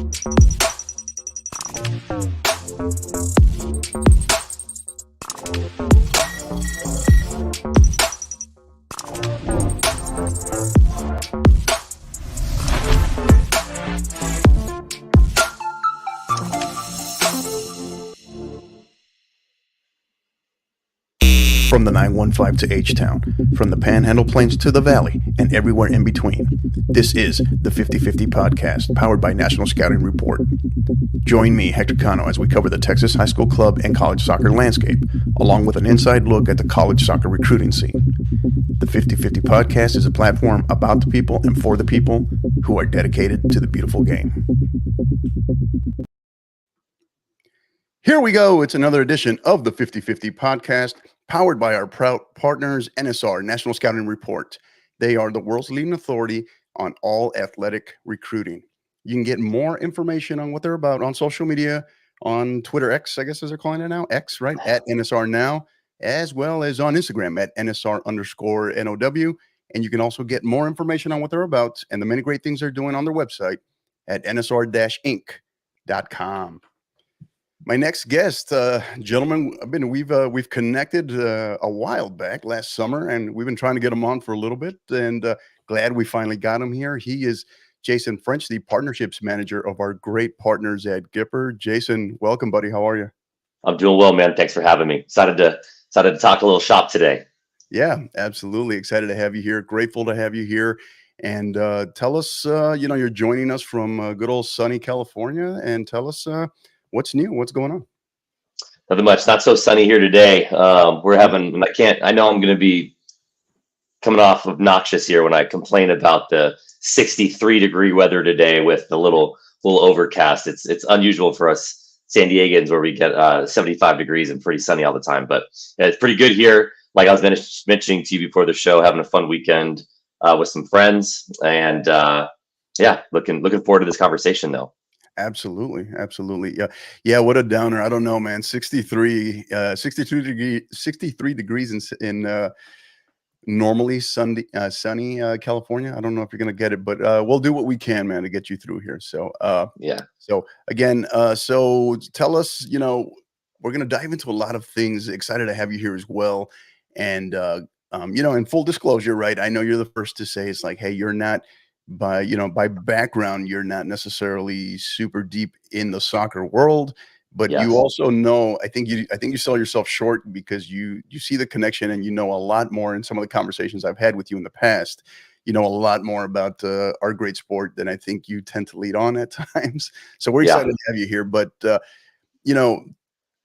From the 915 to H-Town, from the Panhandle Plains to the Valley, and everywhere in between. This is the 50/50 podcast, powered by National Scouting Report. Join me, Hector Cano, as we cover the Texas high school club and college soccer landscape, along with an inside look at the college soccer recruiting scene. The 50/50 podcast is a platform about the people and for the people who are dedicated to the beautiful game. Here we go. It's another edition of the 50/50 podcast, powered by our proud partners, NSR, National Scouting Report. They are the world's leading authority on all athletic recruiting. You can get more information on what they're about on social media, on Twitter X, I guess as they're calling it now, X, right? At NSR Now, as well as on Instagram at NSR_NOW. And you can also get more information on what they're about and the many great things they're doing on their website at nsr-inc.com. My next guest, gentlemen, we've connected a while back last summer, and we've been trying to get him on for a little bit, and glad we finally got him here. He is Jason French, the partnerships manager of our great partners at Gipper. Jason, welcome, buddy. How are you? I'm doing well, man. Thanks for having me. Excited to talk a little shop today. Yeah, absolutely. Excited to have you here. Grateful to have you here. And tell us, you're joining us from good old sunny California, and tell us what's new, what's going on. Nothing much. Not so sunny here today. I know I'm going to be coming off obnoxious here when I complain about the 63-degree weather today with the little overcast. It's unusual for us San Diegans where we get 75 degrees and pretty sunny all the time, but it's pretty good here. Like I was mentioning to you before the show, having a fun weekend with some friends, and looking forward to this conversation though. Absolutely. Yeah. What a downer. I don't know, man. 63 degrees in normally sunny California. I don't know if you're going to get it, but we'll do what we can, man, to get you through here. So, So again, so tell us, we're going to dive into a lot of things. Excited to have you here as well. And, in full disclosure, right, I know you're the first to say it's like, hey, you're not by background, you're not necessarily super deep in the soccer world, but yes, you also know, I think you sell yourself short because you see the connection, and a lot more in some of the conversations I've had with you in the past. A lot more about our great sport than I think you tend to lead on at times. So we're excited to have you here. But,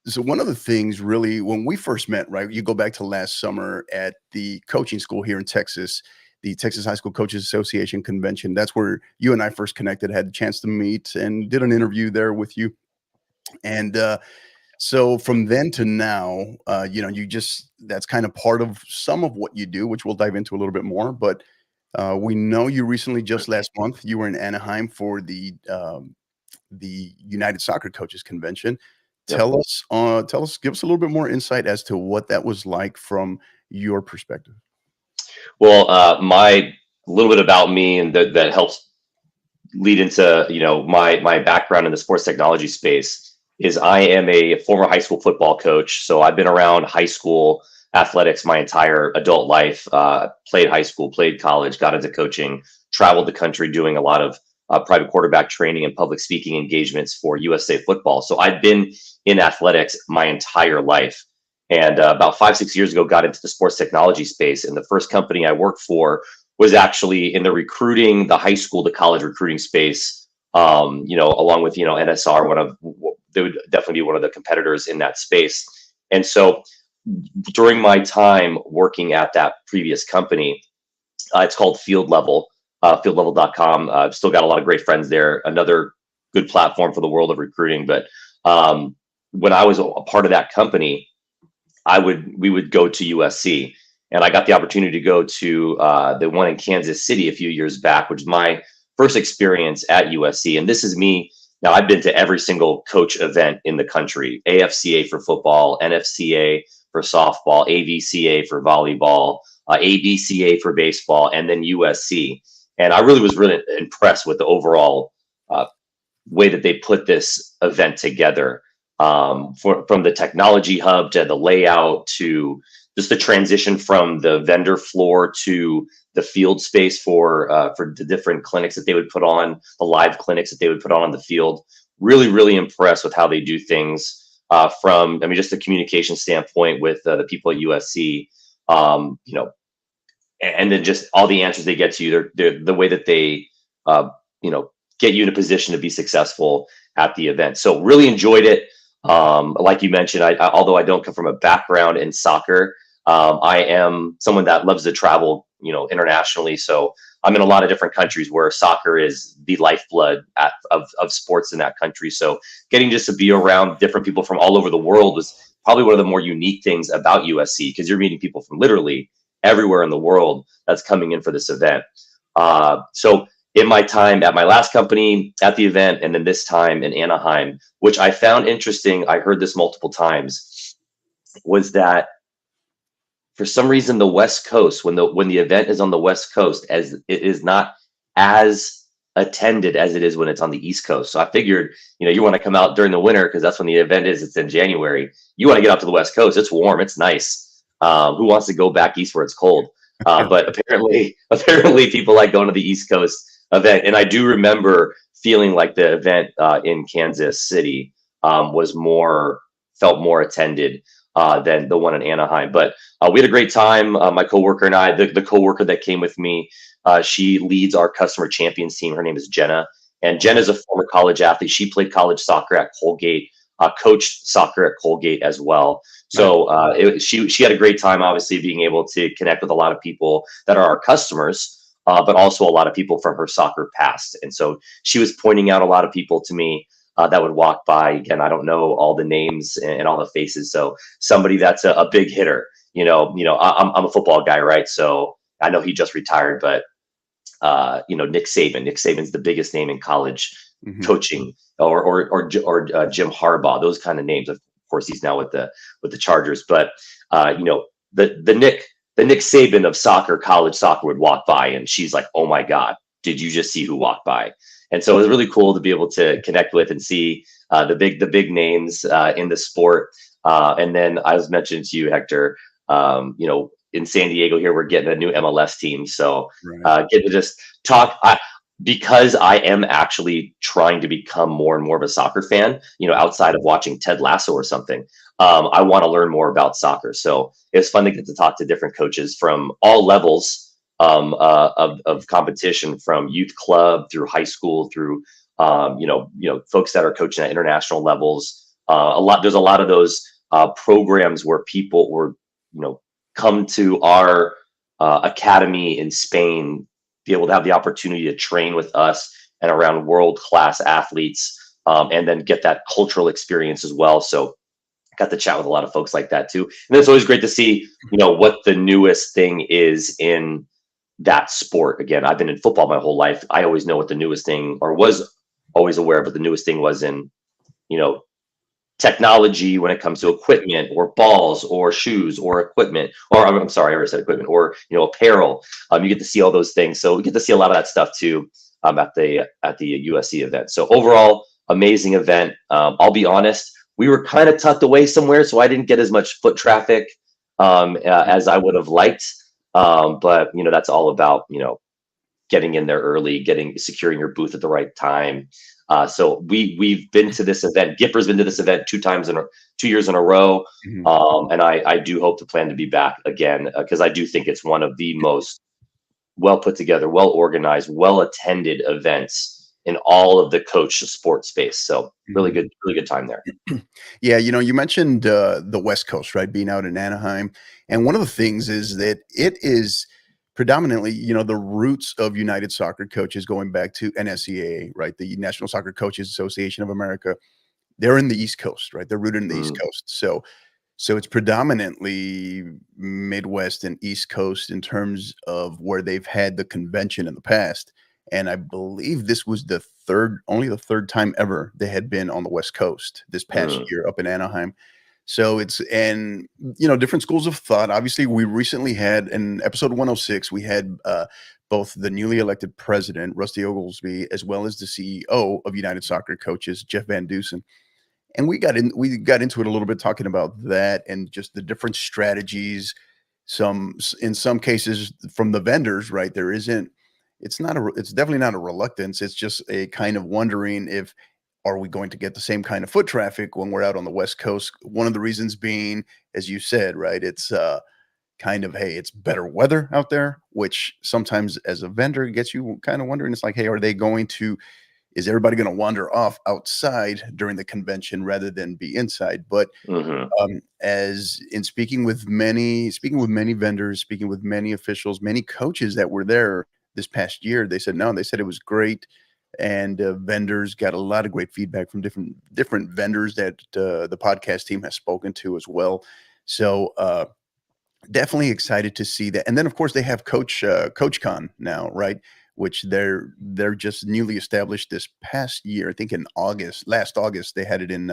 so one of the things really, when we first met, right, you go back to last summer at the coaching school here in Texas, the Texas High School Coaches Association convention. That's where you and I first connected, had the chance to meet and did an interview there with you. And so from then to now, that's kind of part of some of what you do, which we'll dive into a little bit more. But we know you recently, just last month, you were in Anaheim for the United Soccer Coaches Convention. Yep. Tell us, give us a little bit more insight as to what that was like from your perspective. Well, my little bit about me, and that helps lead into my background in the sports technology space, is I am a former high school football coach. So I've been around high school athletics my entire adult life. Played high school, played college, got into coaching, traveled the country doing a lot of private quarterback training and public speaking engagements for USA Football. So I've been in athletics my entire life. And about 5-6 years ago, got into the sports technology space. And the first company I worked for was actually in the recruiting, the high school to college recruiting space. Along with NSR, they would definitely be one of the competitors in that space. And so during my time working at that previous company, it's called Field Level, fieldlevel.com. I've still got a lot of great friends there. Another good platform for the world of recruiting. But when I was a part of that company, we would go to USC, and I got the opportunity to go to the one in Kansas City a few years back, which is my first experience at USC. And this is me. Now, I've been to every single coach event in the country: AFCA for football, NFCA for softball, AVCA for volleyball, ABCA for baseball, and then USC. And I was really impressed with the overall way that they put this event together, from the technology hub to the layout to just the transition from the vendor floor to the field space for the different clinics that they would put on, the live clinics that they would put on the field. Really, really impressed with how they do things. From, I mean, just the communication standpoint with the people at USC, and then just all the answers they get to you, the way that they, uh, get you in a position to be successful at the event. So really enjoyed it. Like you mentioned, although I don't come from a background in soccer, I am someone that loves to travel, internationally. So I'm in a lot of different countries where soccer is the lifeblood of sports in that country. So getting just to be around different people from all over the world was probably one of the more unique things about USC, because you're meeting people from literally everywhere in the world that's coming in for this event. So in my time at my last company at the event, and then this time in Anaheim, which I found interesting, I heard this multiple times, was that for some reason the West Coast, when the event is on the West Coast, as it is not as attended as it is when it's on the East Coast. So I figured, you want to come out during the winter because that's when the event is. It's in January. You want to get out to the West Coast. It's warm. It's nice. Who wants to go back east where it's cold? But apparently people like going to the East Coast event. And I do remember feeling like the event in Kansas City felt more attended than the one in Anaheim. But we had a great time. My coworker and I, the coworker that came with me, she leads our customer champions team. Her name is Jenna, and Jenna is a former college athlete. She played college soccer at Colgate, coached soccer at Colgate as well. So she had a great time, obviously being able to connect with a lot of people that are our customers, but also a lot of people from her soccer past. And so she was pointing out a lot of people to me that would walk by. Again, I don't know all the names and all the faces. So somebody that's a big hitter, I'm a football guy, right? So I know he just retired, but Nick Saban. Nick Saban's the biggest name in college coaching, or Jim Harbaugh. Those kind of names. Of course, he's now with the Chargers. But the Nick Saban of soccer, college soccer, would walk by, and she's like, "Oh my God, did you just see who walked by?" And so it was really cool to be able to connect with and see the big names in the sport. And then I was mentioning to you, Hector, in San Diego here, we're getting a new MLS team. So getting to just talk, because I am actually trying to become more and more of a soccer fan, outside of watching Ted Lasso or something. I want to learn more about soccer. So it's fun to get to talk to different coaches from all levels of competition, from youth club through high school, through folks that are coaching at international levels. There's a lot of those programs where people were come to our academy in Spain, be able to have the opportunity to train with us and around world-class athletes, and then get that cultural experience as well. So got to chat with a lot of folks like that too. And it's always great to see, what the newest thing is in that sport. Again, I've been in football my whole life. I always know what the newest thing, or was always aware of what the newest thing was in, technology when it comes to equipment or balls or shoes or equipment, or I'm sorry, I already said equipment, or apparel. You get to see all those things. So we get to see a lot of that stuff too at the USC event. So overall, amazing event. I'll be honest, we were kind of tucked away somewhere, so I didn't get as much foot traffic as I would have liked. But that's all about getting in there early, securing your booth at the right time. So we've been to this event. Gipper's been to this event 2 years in a row, and I do hope to plan to be back again, because I do think it's one of the most well put together, well organized, well attended events in all of the coach sports space. So really good time there. Yeah, you mentioned the West Coast, right? Being out in Anaheim, and one of the things is that it is predominantly, the roots of United Soccer Coaches going back to NSCAA, right? The National Soccer Coaches Association of America. They're in the East Coast, right? They're rooted in the East Coast. So it's predominantly Midwest and East Coast in terms of where they've had the convention in the past. And I believe this was only the third time ever they had been on the West Coast this past year up in Anaheim. So it's, and different schools of thought. Obviously, we recently had in episode 106, we had both the newly elected president, Rusty Oglesby, as well as the CEO of United Soccer Coaches, Jeff Van Dusen. And we got into it a little bit, talking about that and just the different strategies. In some cases from the vendors, right? It's definitely not a reluctance. It's just a kind of wondering, if are we going to get the same kind of foot traffic when we're out on the West Coast? One of the reasons being, as you said, right, it's kind of, hey, it's better weather out there, which sometimes as a vendor gets you kind of wondering. It's like, hey, is everybody going to wander off outside during the convention rather than be inside? But as in speaking with many vendors, speaking with many officials, many coaches that were there this past year, they said no. They said it was great, and vendors got a lot of great feedback from different vendors that the podcast team has spoken to as well. So definitely excited to see that. And then of course they have CoachCon now, right? Which they're just newly established this past year. I think in last August, they had it in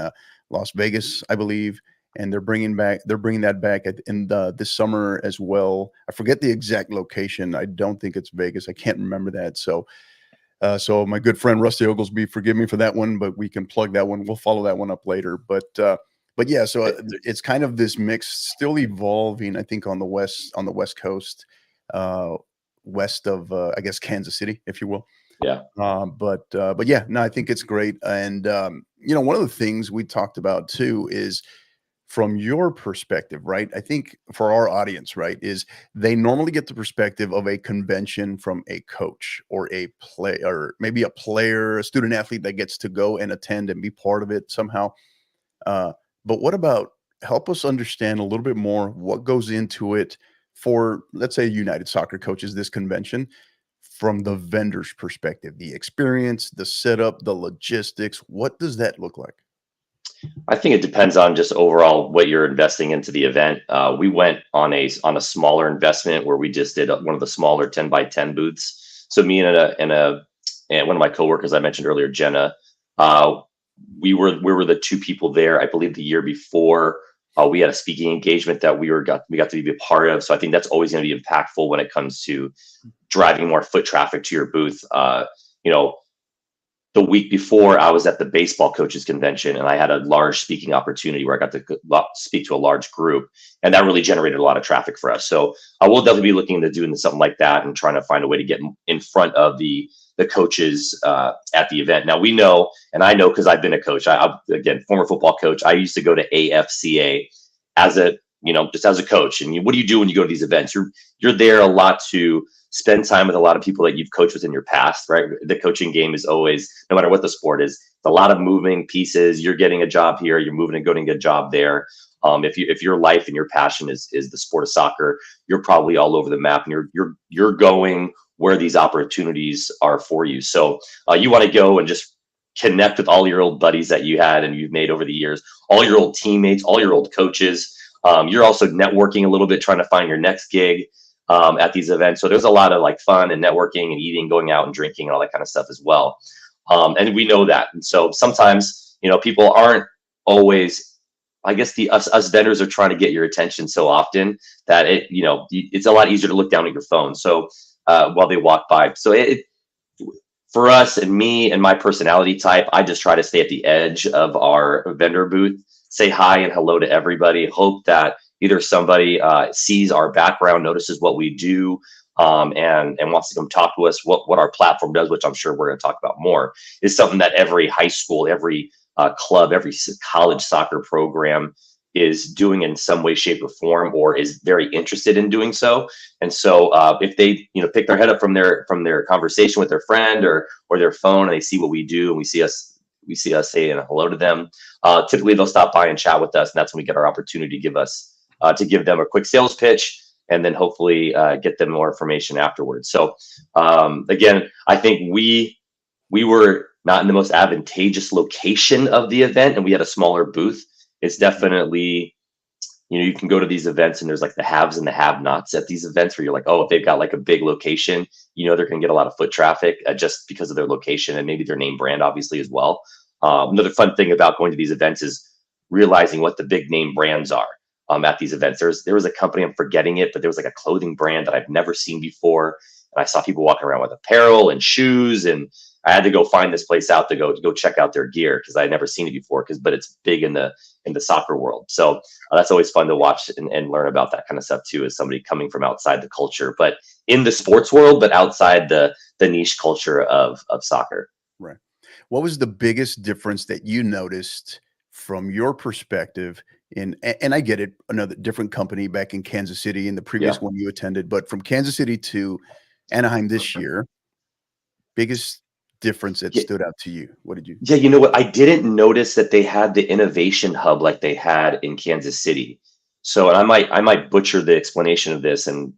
Las Vegas, I believe, and they're bringing that back in this summer as well. I forget the exact location. I don't think it's Vegas. I can't remember that. So my good friend Rusty Oglesby, forgive me for that one, but we can plug that one. We'll follow that one up later. But yeah, so it's kind of this mix, still evolving, I think, on the West Coast. West of I guess Kansas City, if you will. Yeah. But yeah, no, I think it's great. And one of the things we talked about too is, from your perspective, right? I think for our audience, right, is they normally get the perspective of a convention from a coach or a player, or maybe a player, a student athlete that gets to go and attend and be part of it somehow. But what about, help us understand a little bit more what goes into it for, let's say, United Soccer Coaches, this convention, from the vendor's perspective, the experience, the setup, the logistics. What does that look like? I think it depends on just overall what you're investing into the event. We went on a smaller investment where we just did one of the smaller 10 by 10 booths. So me and one of my coworkers I mentioned earlier, Jenna, we were the two people there. I believe the year before, we had a speaking engagement that we got to be a part of. So I think that's always going to be impactful when it comes to driving more foot traffic to your booth. The week before, I was at the baseball coaches convention, and I had a large speaking opportunity where I got to speak to a large group, and that really generated a lot of traffic for us. So I will definitely be looking into doing something like that and trying to find a way to get in front of the coaches at the event. Now we know, and I know because I've been a coach. I'm again former football coach. I used to go to AFCA as just as a coach. And what do you do when you go to these events? You're there a lot to spend time with a lot of people that you've coached with in your past, right? The coaching game is always, no matter what the sport is, it's a lot of moving pieces. You're getting a job here, you're moving and getting a job there. If your life and your passion is the sport of soccer, you're probably all over the map, and you're going where these opportunities are for you. So you want to go and just connect with all your old buddies that you had and you've made over the years, all your old teammates, all your old coaches. You're also networking a little bit, trying to find your next gig at these events. So there's a lot of like fun and networking and eating, going out and drinking and all that kind of stuff as well. And we know that. And so sometimes, people aren't always, I guess us vendors are trying to get your attention so often that it's a lot easier to look down at your phone. So while they walk by. So for us and me and my personality type, I just try to stay at the edge of our vendor booth, say hi and hello to everybody, hope that either somebody sees our background, notices what we do, and wants to come talk to us. What our platform does, which I'm sure we're going to talk about more, is something that every high school, every club, every college soccer program is doing in some way, shape, or form, or is very interested in doing so. And so if they pick their head up from their conversation with their friend or their phone, and they see what we do, and we see us saying hello to them, typically they'll stop by and chat with us, and that's when we get our opportunity to give them a quick sales pitch, and then hopefully get them more information afterwards. So again, I think we were not in the most advantageous location of the event, and we had a smaller booth. It's definitely, you can go to these events and there's like the haves and the have-nots at these events where you're like, oh, if they've got like a big location, they're going to get a lot of foot traffic just because of their location and maybe their name brand, obviously, as well. Another fun thing about going to these events is realizing what the big name brands are at these events. There was a company, I'm forgetting it, but there was like a clothing brand that I've never seen before. And I saw people walking around with apparel and shoes, and I had to go find this place out to go check out their gear because I had never seen it before. But it's big in the soccer world, so that's always fun to watch and learn about that kind of stuff too, as somebody coming from outside the culture, but in the sports world, but outside the niche culture of soccer. Right. What was the biggest difference that you noticed from your perspective and I get it, another different company back in Kansas City in the previous one you attended, but from Kansas City to Anaheim this year, biggest difference that stood out to you? What did you? Yeah, you know what? I didn't notice that they had the innovation hub like they had in Kansas City. So, and I might butcher the explanation of this. And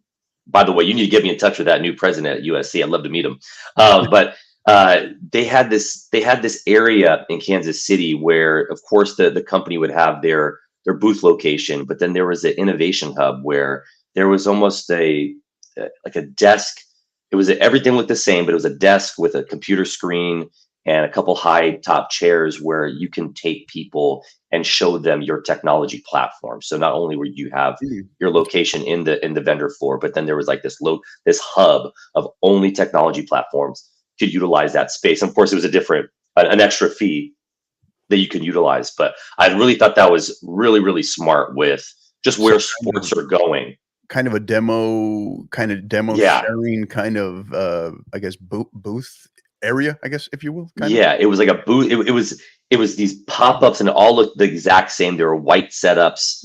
by the way, you need to get me in touch with that new president at USC. I'd love to meet him. But they had this area in Kansas City where, of course, the company would have their booth location, but then there was an innovation hub where there was almost like a desk. It was everything looked the same, but it was a desk with a computer screen and a couple high top chairs where you can take people and show them your technology platform. So not only would you have your location in the vendor floor, but then there was like this hub of only technology platforms could utilize that space. And of course, it was an extra fee that you could utilize. But I really thought that was really, really smart with just where sports are going. Kind of a demo sharing kind of I guess booth area, I guess, if you will. It was like a booth. It was these pop-ups and it all looked the exact same. There were white setups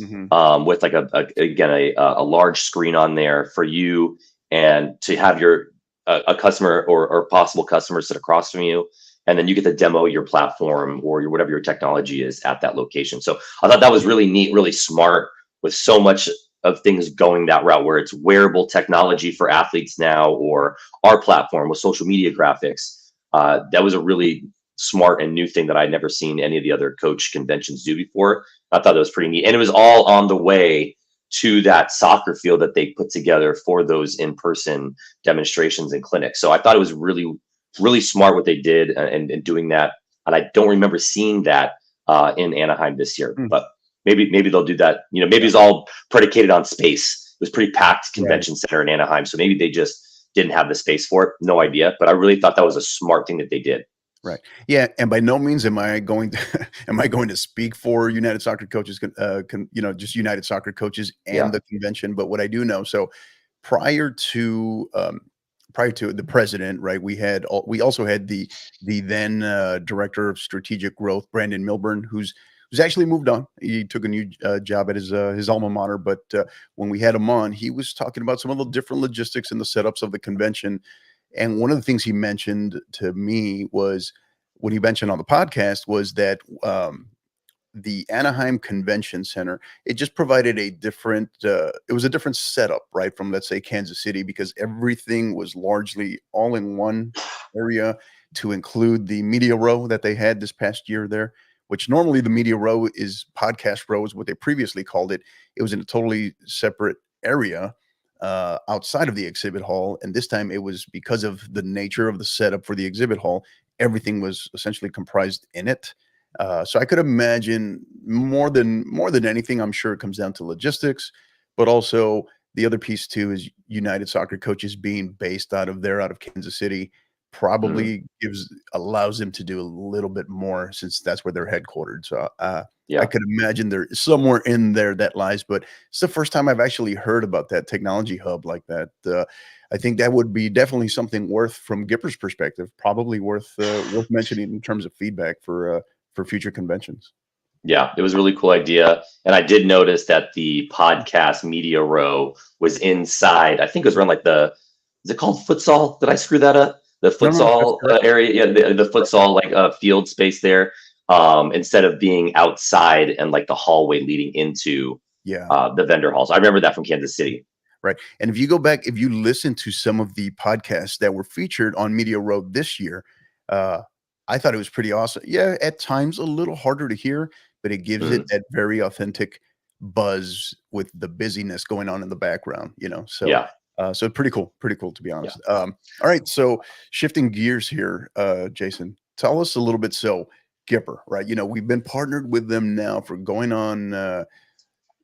with like a large screen on there for you and to have your a customer or possible customers sit across from you. And then you get to demo your platform or whatever your technology is at that location. So I thought that was really neat, really smart, with so much of things going that route where it's wearable technology for athletes now, or our platform with social media graphics. That was a really smart and new thing that I'd never seen any of the other coach conventions do before. I thought that was pretty neat. And it was all on the way to that soccer field that they put together for those in-person demonstrations and clinics. So I thought it was really, really smart what they did and doing that. And I don't remember seeing that in Anaheim this year, but maybe they'll do that. You know, maybe it's all predicated on space. It was pretty packed convention center in Anaheim. So maybe they just didn't have the space for it. No idea. But I really thought that was a smart thing that they did. Right. Yeah. And by no means am I going to speak for United Soccer Coaches, just United Soccer Coaches and the convention. But what I do know, so prior to the president, right, we also had the then director of strategic growth, Brandon Milburn, who's actually moved on. He took a new job at his alma mater. But when we had him on, he was talking about some of the different logistics and the setups of the convention. And one of the things he mentioned to me was, when he mentioned on the podcast, was that the Anaheim Convention Center, it just provided a different setup, right, from, let's say, Kansas City, because everything was largely all in one area, to include the media row that they had this past year there, which normally the media row is podcast row, is what they previously called it. It was in a totally separate area outside of the exhibit hall. And this time it was, because of the nature of the setup for the exhibit hall, everything was essentially comprised in it. So I could imagine more than anything, I'm sure it comes down to logistics, but also the other piece too is United Soccer Coaches being based out of Kansas City probably allows them to do a little bit more, since that's where they're headquartered. So I could imagine there is somewhere in there that lies, but it's the first time I've actually heard about that technology hub like that. I think that would be definitely something from Gipper's perspective, probably worth mentioning in terms of feedback for future conventions. Yeah, it was a really cool idea. And I did notice that the podcast media row was inside. I think it was around like is it called futsal? Did I screw that up? The futsal area, the futsal field space there, instead of being outside and like the hallway leading into the vendor halls. I remember that from Kansas City. Right. And if you listen to some of the podcasts that were featured on Media Row this year, I thought it was pretty awesome. Yeah, at times a little harder to hear, but it gives it that very authentic buzz with the busyness going on in the background, So so pretty cool to be honest. All right, so shifting gears here, Jason, tell us a little bit. So Gipper, right? You know, we've been partnered with them now for going on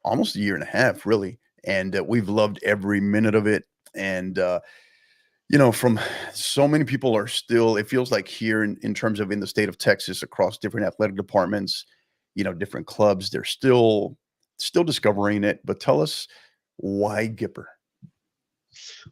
almost a year and a half, really, and we've loved every minute of it. And you know, from so many people are still, it feels like here in terms of in the state of Texas across different athletic departments, you know, different clubs, they're still discovering it. But tell us why Gipper?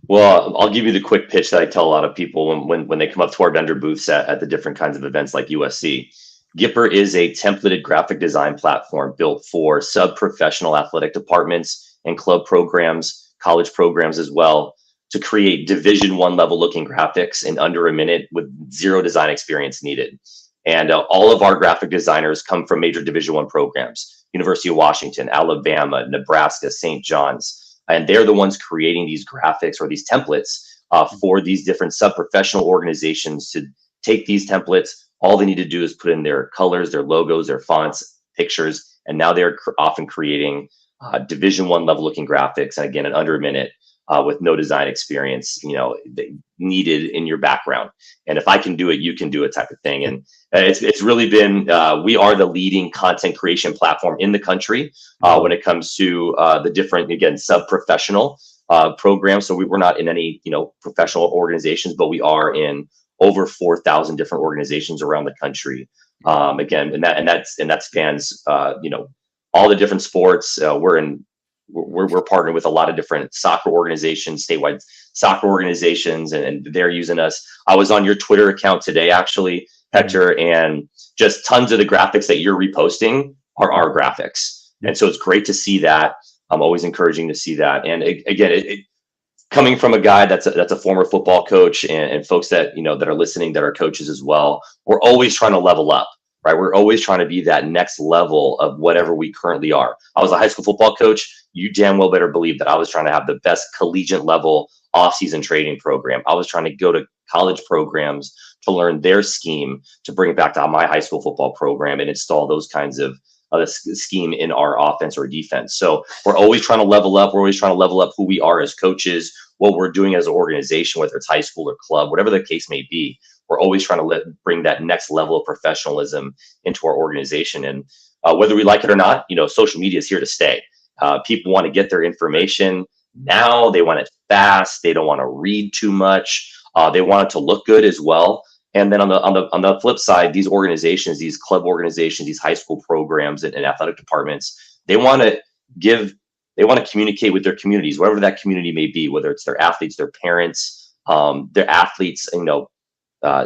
Well, I'll give you the quick pitch that I tell a lot of people when they come up to our vendor booths at the different kinds of events like USC. Gipper is a templated graphic design platform built for sub-professional athletic departments and club programs, college programs as well, to create Division I level looking graphics in under a minute with zero design experience needed. And all of our graphic designers come from major Division I programs: University of Washington, Alabama, Nebraska, St. John's. And they're the ones creating these graphics or these templates for these different sub-professional organizations to take these templates. All they need to do is put in their colors, their logos, their fonts, pictures, and now they're often creating Division I level looking graphics. And again, in under a minute, with no design experience, you know, needed in your background. And if I can do it, you can do it, type of thing. And it's really been, we are the leading content creation platform in the country when it comes to the different, again, sub-professional programs. So we're not in any, you know, professional organizations, but we are in over 4,000 different organizations around the country. Again, and that spans, you know, all the different sports. We're partnered with a lot of different soccer organizations, statewide soccer organizations, and they're using us. I was on your Twitter account today, actually, Hector, and just tons of the graphics that you're reposting are our graphics. And so it's great to see that. I'm always encouraging to see that. And again, coming from a guy that's a former football coach, and folks that, you know, that are listening that are coaches as well, we're always trying to level up. Right, we're always trying to be that next level of whatever we currently are. I was a high school football coach. You damn well better believe that I was trying to have the best collegiate level off-season training program. I was trying to go to college programs to learn their scheme, to bring it back to my high school football program and install those kinds of scheme in our offense or defense. So we're always trying to level up. We're always trying to level up who we are as coaches, what we're doing as an organization, whether it's high school or club, whatever the case may be. We're always trying to bring that next level of professionalism into our organization. And whether we like it or not, you know, social media is here to stay. People want to get their information now. They want it fast. They don't want to read too much. They want it to look good as well. And then on the flip side, these organizations, these club organizations, these high school programs and athletic departments, they want to communicate with their communities, whatever that community may be, whether it's their athletes, their parents, their athletes, you know,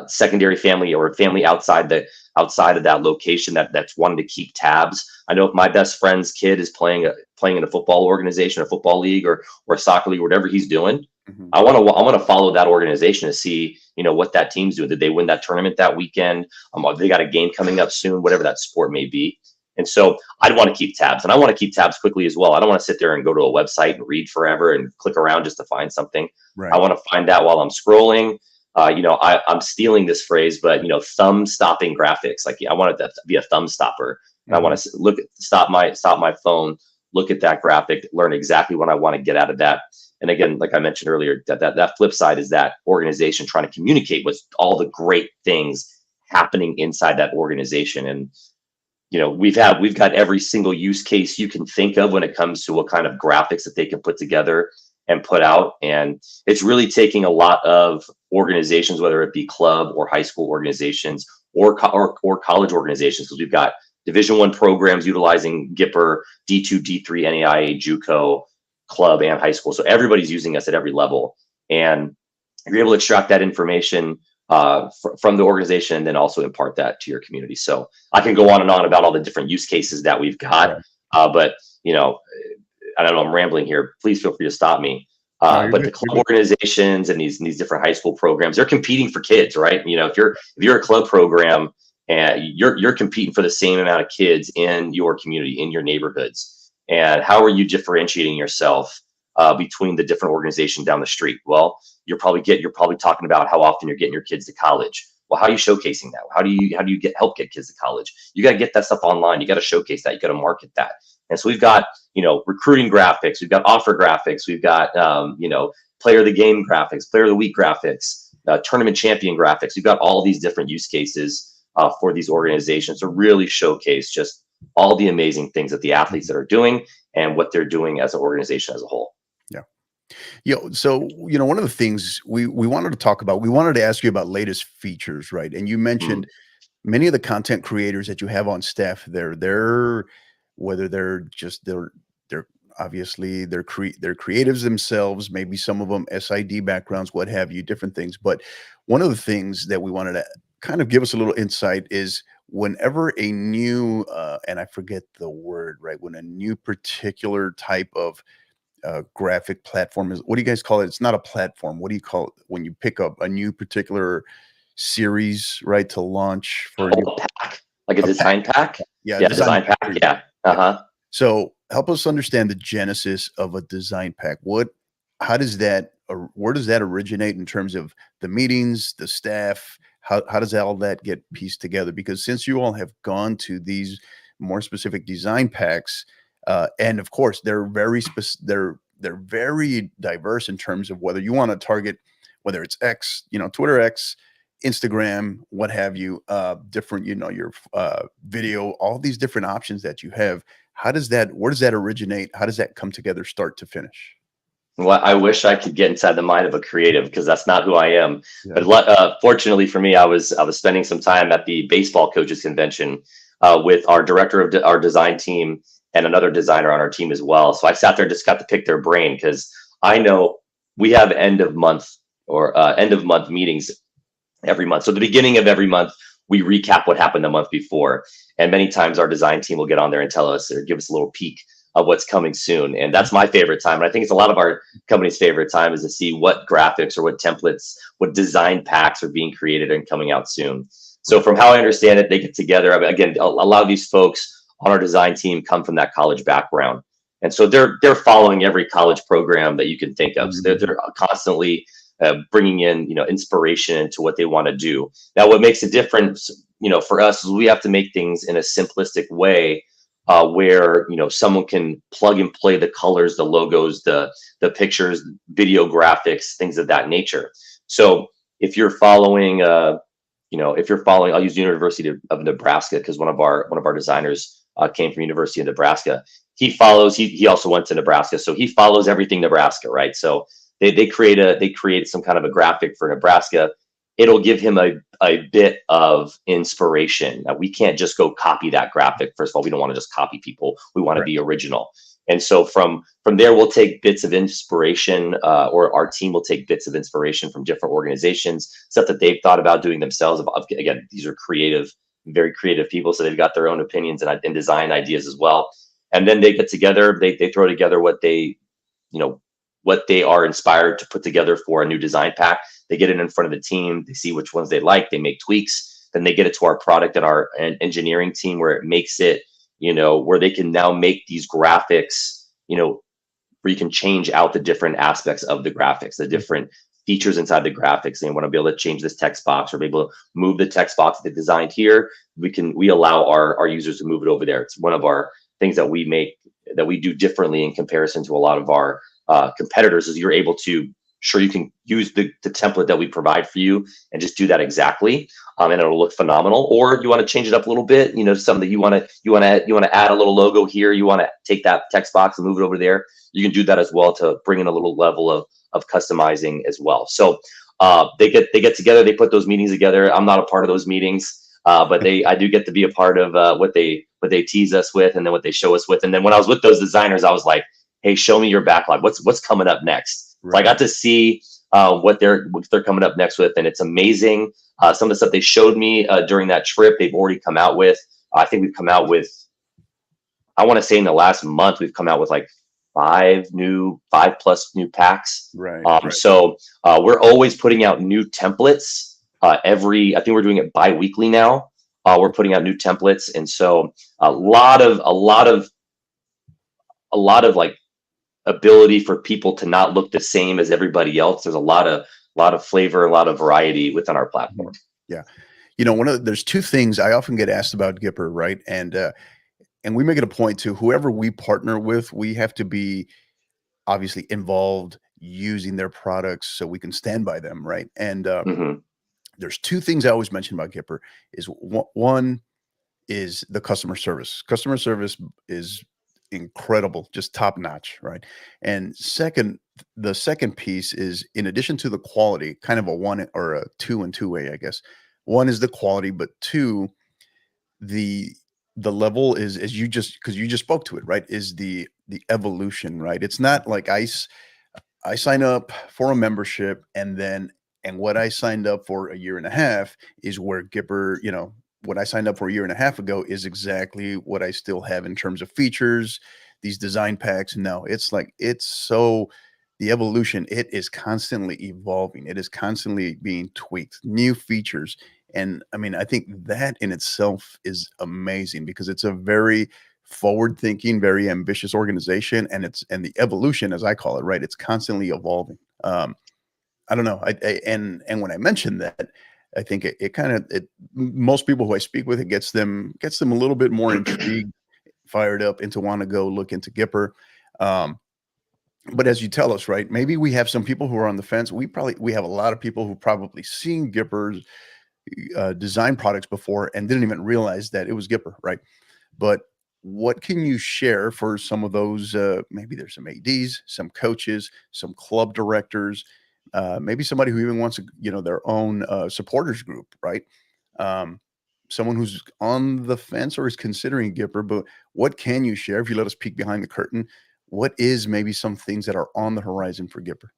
secondary family or family outside of that location that's wanting to keep tabs. I know if my best friend's kid is playing in a football organization, a football league, or a soccer league, whatever he's doing, I want to follow that organization to see, you know, what that team's doing. Did they win that tournament that weekend? They got a game coming up soon, whatever that sport may be. And so I'd want to keep tabs, and I want to keep tabs quickly as well. I don't want to sit there and go to a website and read forever and click around just to find something. Right. I want to find that while I'm scrolling. You know, I'm stealing this phrase, but, you know, thumb stopping graphics. Like, I want it to be a thumb stopper. And I want to stop my phone, look at that graphic, learn exactly what I want to get out of that. And again, like I mentioned earlier, that flip side is that organization trying to communicate with all the great things happening inside that organization. And, you know, we've got every single use case you can think of when it comes to what kind of graphics that they can put together and put out. And it's really taking a lot of organizations, whether it be club or high school organizations or college organizations, because we've got Division I programs utilizing Gipper, D2, D3, NAIA, JUCO, club, and high school. So everybody's using us at every level. And you're able to extract that information from the organization and then also impart that to your community. So I can go on and on about all the different use cases that we've got. But, you know, I don't know, I'm rambling here. Please feel free to stop me. But the club organizations and these different high school programs, they're competing for kids, right? You know, if you're a club program and you're competing for the same amount of kids in your community, in your neighborhoods, and how are you differentiating yourself between the different organizations down the street? Well, you're probably talking about how often you're getting your kids to college. Well, how are you showcasing that? How do you help get kids to college? You got to get that stuff online. You got to showcase that. You got to market that. And so we've got, you know, recruiting graphics, we've got offer graphics, we've got, you know, player of the game graphics, player of the week graphics, tournament champion graphics. We've got all these different use cases for these organizations to really showcase just all the amazing things that the athletes that are doing and what they're doing as an organization as a whole. Yeah. So, one of the things we wanted to talk about, we wanted to ask you about latest features, right? And you mentioned many of the content creators that you have on staff, they're whether they're obviously they're creatives themselves, maybe some of them SID backgrounds, what have you, different things. But one of the things that we wanted to kind of give us a little insight is whenever a new and I forget the word, right? When a new particular type of graphic platform is, what do you guys call it? It's not a platform. What do you call it when you pick up a new particular series, right, to launch for a new pack, like a design pack? Yeah, design pack. Yeah. So help us understand the genesis of a design pack. How does that, where does that originate in terms of the meetings, the staff? How does all that get pieced together? Because since you all have gone to these more specific design packs, and of course they're they're very diverse in terms of whether you want to target, whether it's X, Twitter X, Instagram, what have you, different, your video, all these different options that you have. Where does that originate? How does that come together, start to finish? Well, I wish I could get inside the mind of a creative because that's not who I am. Yeah. But fortunately for me, I was spending some time at the baseball coaches convention with our director of our design team and another designer on our team as well. So I sat there, just got to pick their brain because I know we have end of month meetings every month. So at the beginning of every month, we recap what happened the month before. And many times our design team will get on there and tell us or give us a little peek of what's coming soon. And that's my favorite time. And I think it's a lot of our company's favorite time is to see what graphics or what templates, what design packs are being created and coming out soon. So from how I understand it, they get together. I mean, again, a lot of these folks on our design team come from that college background. And so they're following every college program that you can think of. So they're constantly bringing in, inspiration into what they want to do. Now, what makes a difference, for us is we have to make things in a simplistic way where, someone can plug and play the colors, the logos, the pictures, video graphics, things of that nature. So if you're following, I'll use the University of Nebraska because one of our designers came from University of Nebraska. He also went to Nebraska, so he follows everything Nebraska, right? So they create some kind of a graphic for Nebraska. It'll give him a bit of inspiration. Now, we can't just go copy that graphic. First of all, we don't want to just copy people. We want to be original. And so from there, we'll take bits of inspiration, or our team will take bits of inspiration from different organizations, stuff that they've thought about doing themselves. Again, these are very creative people, so they've got their own opinions and design ideas as well. And then they get together, they throw together what they are inspired to put together for a new design pack. They get it in front of the team. They see which ones they like. They make tweaks. Then they get it to our product and our engineering team where it makes it, where they can now make these graphics, where you can change out the different aspects of the graphics, the different features inside the graphics. They want to be able to change this text box or be able to move the text box that they designed here. We allow our users to move it over there. It's one of our things that we do differently in comparison to a lot of our competitors is you're able to, you can use the template that we provide for you and just do that exactly, and it'll look phenomenal. Or you want to change it up a little bit, something you want to add a little logo here, you want to take that text box and move it over there. You can do that as well to bring in a little level of customizing as well. So they get together, they put those meetings together. I'm not a part of those meetings, but I do get to be a part of what they tease us with and then what they show us with. And then when I was with those designers, I was like, hey, show me your backlog. What's coming up next? Right. So I got to see what they're coming up next with, and it's amazing. Some of the stuff they showed me during that trip, they've already come out with. I think we've come out with, I want to say in the last month, we've come out with like 5+ new packs. Right. So we're always putting out new templates. I think we're doing it bi-weekly now. We're putting out new templates, and so a lot of like ability for people to not look the same as everybody else. There's a lot of flavor, a lot of variety within our platform. Yeah. There's two things I often get asked about Gipper, right? And we make it a point to whoever we partner with, we have to be obviously involved using their products so we can stand by them, right? And there's two things I always mention about Gipper. Is one is the customer service. Customer service is incredible, just top notch, right? And the second piece is, in addition to the quality, kind of a one or a two and two-way, I guess. One is the quality, but two, the level is, as you just, because you just spoke to it, right? Is the evolution, right? It's not like I sign up for a membership, and what I signed up for a year and a half is where Gipper, what I signed up for a year and a half ago is exactly what I still have in terms of features, these design packs. No, it's like, the evolution, it is constantly evolving. It is constantly being tweaked, new features. And I mean, I think that in itself is amazing, because it's a very forward thinking, very ambitious organization. And the evolution, as I call it, right? It's constantly evolving. I don't know. And when I mentioned that, I think it kind of, most people who I speak with, it gets them a little bit more intrigued, fired up into want to go look into Gipper. But as you tell us, right, maybe we have some people who are on the fence. We have a lot of people who probably seen Gipper's design products before and didn't even realize that it was Gipper, right? But what can you share for some of those? Maybe there's some ADs, some coaches, some club directors, maybe somebody who even wants their own supporters group, right? Someone who's on the fence or is considering Gipper. But what can you share, if you let us peek behind the curtain? What is maybe some things that are on the horizon for Gipper?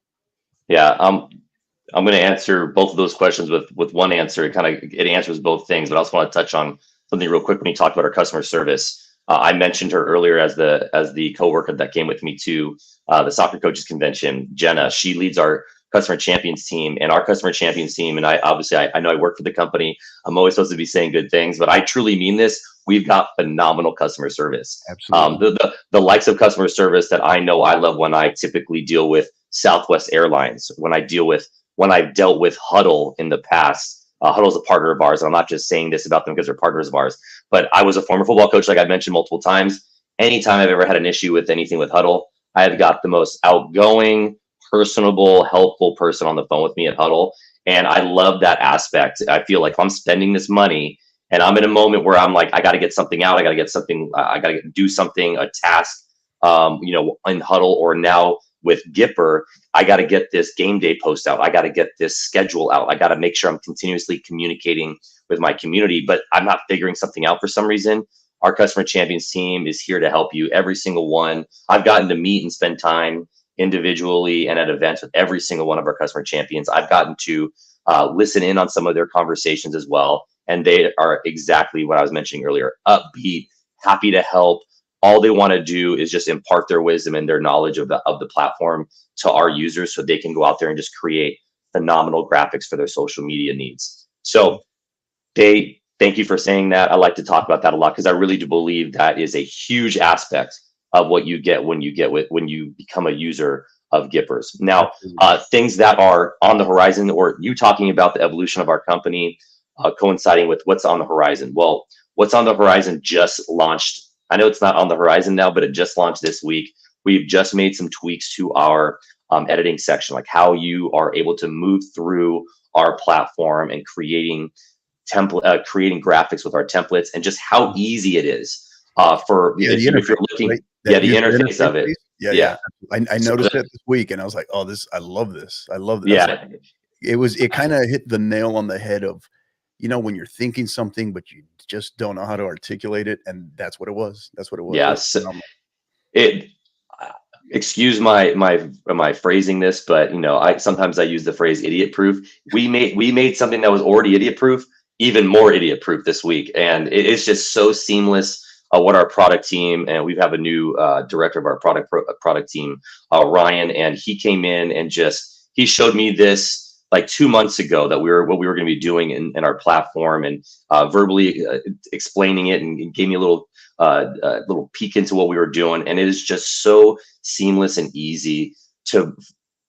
Yeah, I'm going to answer both of those questions with one answer. It answers both things, but I also want to touch on something real quick when you talked about our customer service. I mentioned her earlier as the coworker that came with me to the soccer coaches convention. Jenna, she leads our customer champions team, and our customer champions team. And I know I work for the company. I'm always supposed to be saying good things, but I truly mean this. We've got phenomenal customer service. Absolutely. The likes of customer service that I know I love when I typically deal with Southwest Airlines, when I've dealt with Huddle in the past. Huddle's a partner of ours. And I'm not just saying this about them because they're partners of ours, but I was a former football coach, like I mentioned multiple times. Anytime I've ever had an issue with anything with Huddle, I have got the most outgoing, personable, helpful person on the phone with me at Huddle. And I love that aspect. I feel like if I'm spending this money and I'm in a moment where I'm like, I got to get something out, I got to get something, I got to do something, a task, in Huddle, or now with Gipper, I got to get this game day post out. I got to get this schedule out. I got to make sure I'm continuously communicating with my community, but I'm not figuring something out for some reason. Our customer champions team is here to help you. Every single one. I've gotten to meet and spend time individually and at events with every single one of our customer champions. I've gotten to listen in on some of their conversations as well. And they are exactly what I was mentioning earlier, upbeat, happy to help. All they want to do is just impart their wisdom and their knowledge of the platform to our users so they can go out there and just create phenomenal graphics for their social media needs. So thank you for saying that. I like to talk about that a lot because I really do believe that is a huge aspect of what you get when you become a user of Gippers. Now, things that are on the horizon, or you talking about the evolution of our company coinciding with what's on the horizon. Well, what's on the horizon just launched. I know it's not on the horizon now, but it just launched this week. We've just made some tweaks to our editing section, like how you are able to move through our platform and creating graphics with our templates, and just how easy it is if you're looking, right? The interface of it. Yeah. I noticed it this week, and I was like, oh, I love this. Yeah, it kind of hit the nail on the head of, when you're thinking something, but you just don't know how to articulate it. And that's what it was. Yeah. Excuse my phrasing this, but sometimes I use the phrase idiot proof. We made something that was already idiot proof, even more idiot proof this week. And it's just so seamless. What our product team, and we have a new director of our product team, Ryan, and he came in and he showed me this like 2 months ago what we were going to be doing in our platform, and verbally explaining it, and gave me a little peek into what we were doing. And it is just so seamless and easy to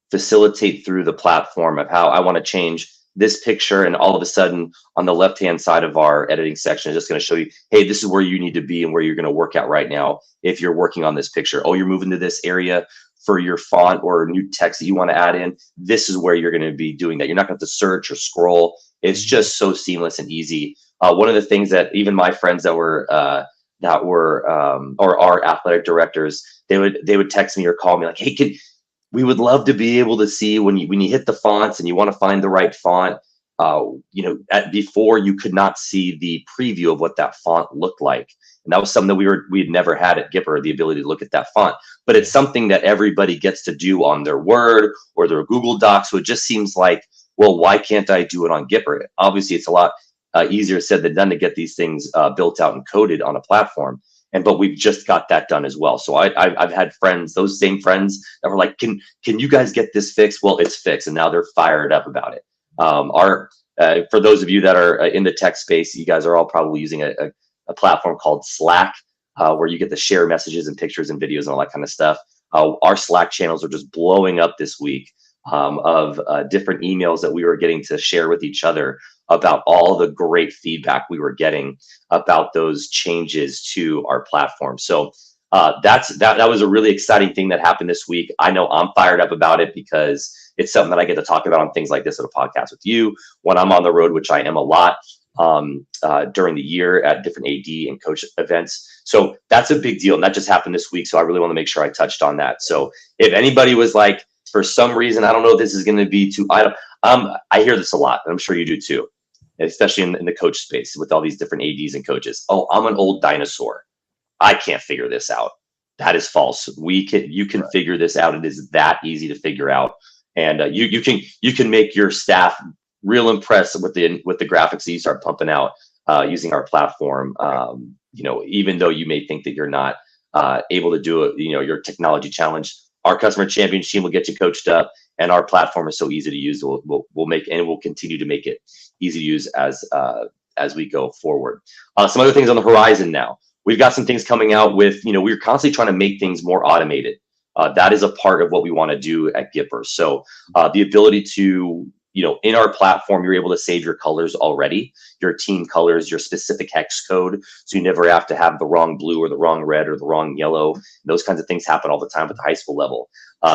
facilitate through the platform of how I want to change this picture, and all of a sudden on the left hand side of our editing section is just going to show you, hey, this is where you need to be and where you're going to work at right now if you're working on this picture. Oh, you're moving to this area for your font or new text that you want to add in, this is where you're going to be doing that. You're not going to have to search or scroll. It's just so seamless and easy. One of the things that even my friends that were or are athletic directors, they would text me or call me like, hey, we would love to be able to see when you hit the fonts and you want to find the right font. Before you could not see the preview of what that font looked like. And that was something that we had never had at Gipper, the ability to look at that font. But it's something that everybody gets to do on their Word or their Google Docs. So it just seems like, well, why can't I do it on Gipper? Obviously, it's a lot easier said than done to get these things built out and coded on a platform. But we've just got that done as well. So I've had friends, those same friends, that were like, can you guys get this fixed? Well, it's fixed, and now they're fired up about it. For those of you that are in the tech space, you guys are all probably using a platform called Slack, where you get to share messages and pictures and videos and all that kind of stuff. Our Slack channels are just blowing up this week of different emails that we were getting to share with each other about all the great feedback we were getting about those changes to our platform. So that was a really exciting thing that happened this week. I know I'm fired up about it because it's something that I get to talk about on things like this at a podcast with you when I'm on the road, which I am a lot during the year at different AD and coach events. So that's a big deal. And that just happened this week. So I really want to make sure I touched on that. So if anybody was like, for some reason, I don't know if this is going to be too, I hear this a lot, and I'm sure you do too, especially in the coach space with all these different ADs and coaches. Oh, I'm an old dinosaur. I can't figure this out. That is false. You can figure this out. It is that easy to figure out. And you can make your staff real impressed with the graphics that you start pumping out using our platform. Even though you may think that you're not able to do it, your technology challenge, our customer champions team will get you coached up, and our platform is so easy to use. We'll continue to make it easy to use as we go forward. Some other things on the horizon now. We've got some things coming out with, we're constantly trying to make things more automated. That is a part of what we want to do at Gipper. So the ability to, in our platform, you're able to save your colors already, your team colors, your specific hex code. So you never have to have the wrong blue or the wrong red or the wrong yellow. Those kinds of things happen all the time at the high school level.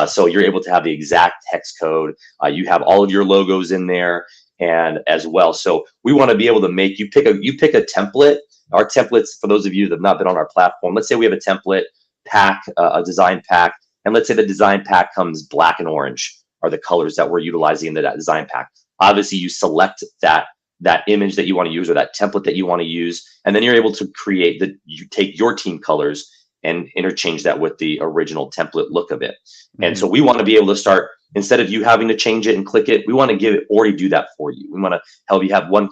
So you're able to have the exact hex code. You have all of your logos in there and as well. So we want to be able to make you pick a template. Our templates, for those of you that have not been on our platform, let's say we have a template pack, a design pack, and let's say the design pack comes black and orange are the colors that we're utilizing in that design pack. Obviously, you select that image that you want to use or that template that you want to use, and then you're able to create you take your team colors and interchange that with the original template look of it. Mm-hmm. And so we want to be able to start, instead of you having to change it and click it, we want to already do that for you. We want to help you have one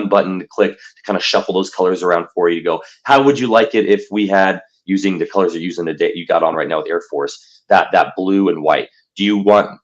button to click to kind of shuffle those colors around for you to go, how would you like it if we had, using the colors you're using today, you got on right now with Air Force, that blue and white. Do you want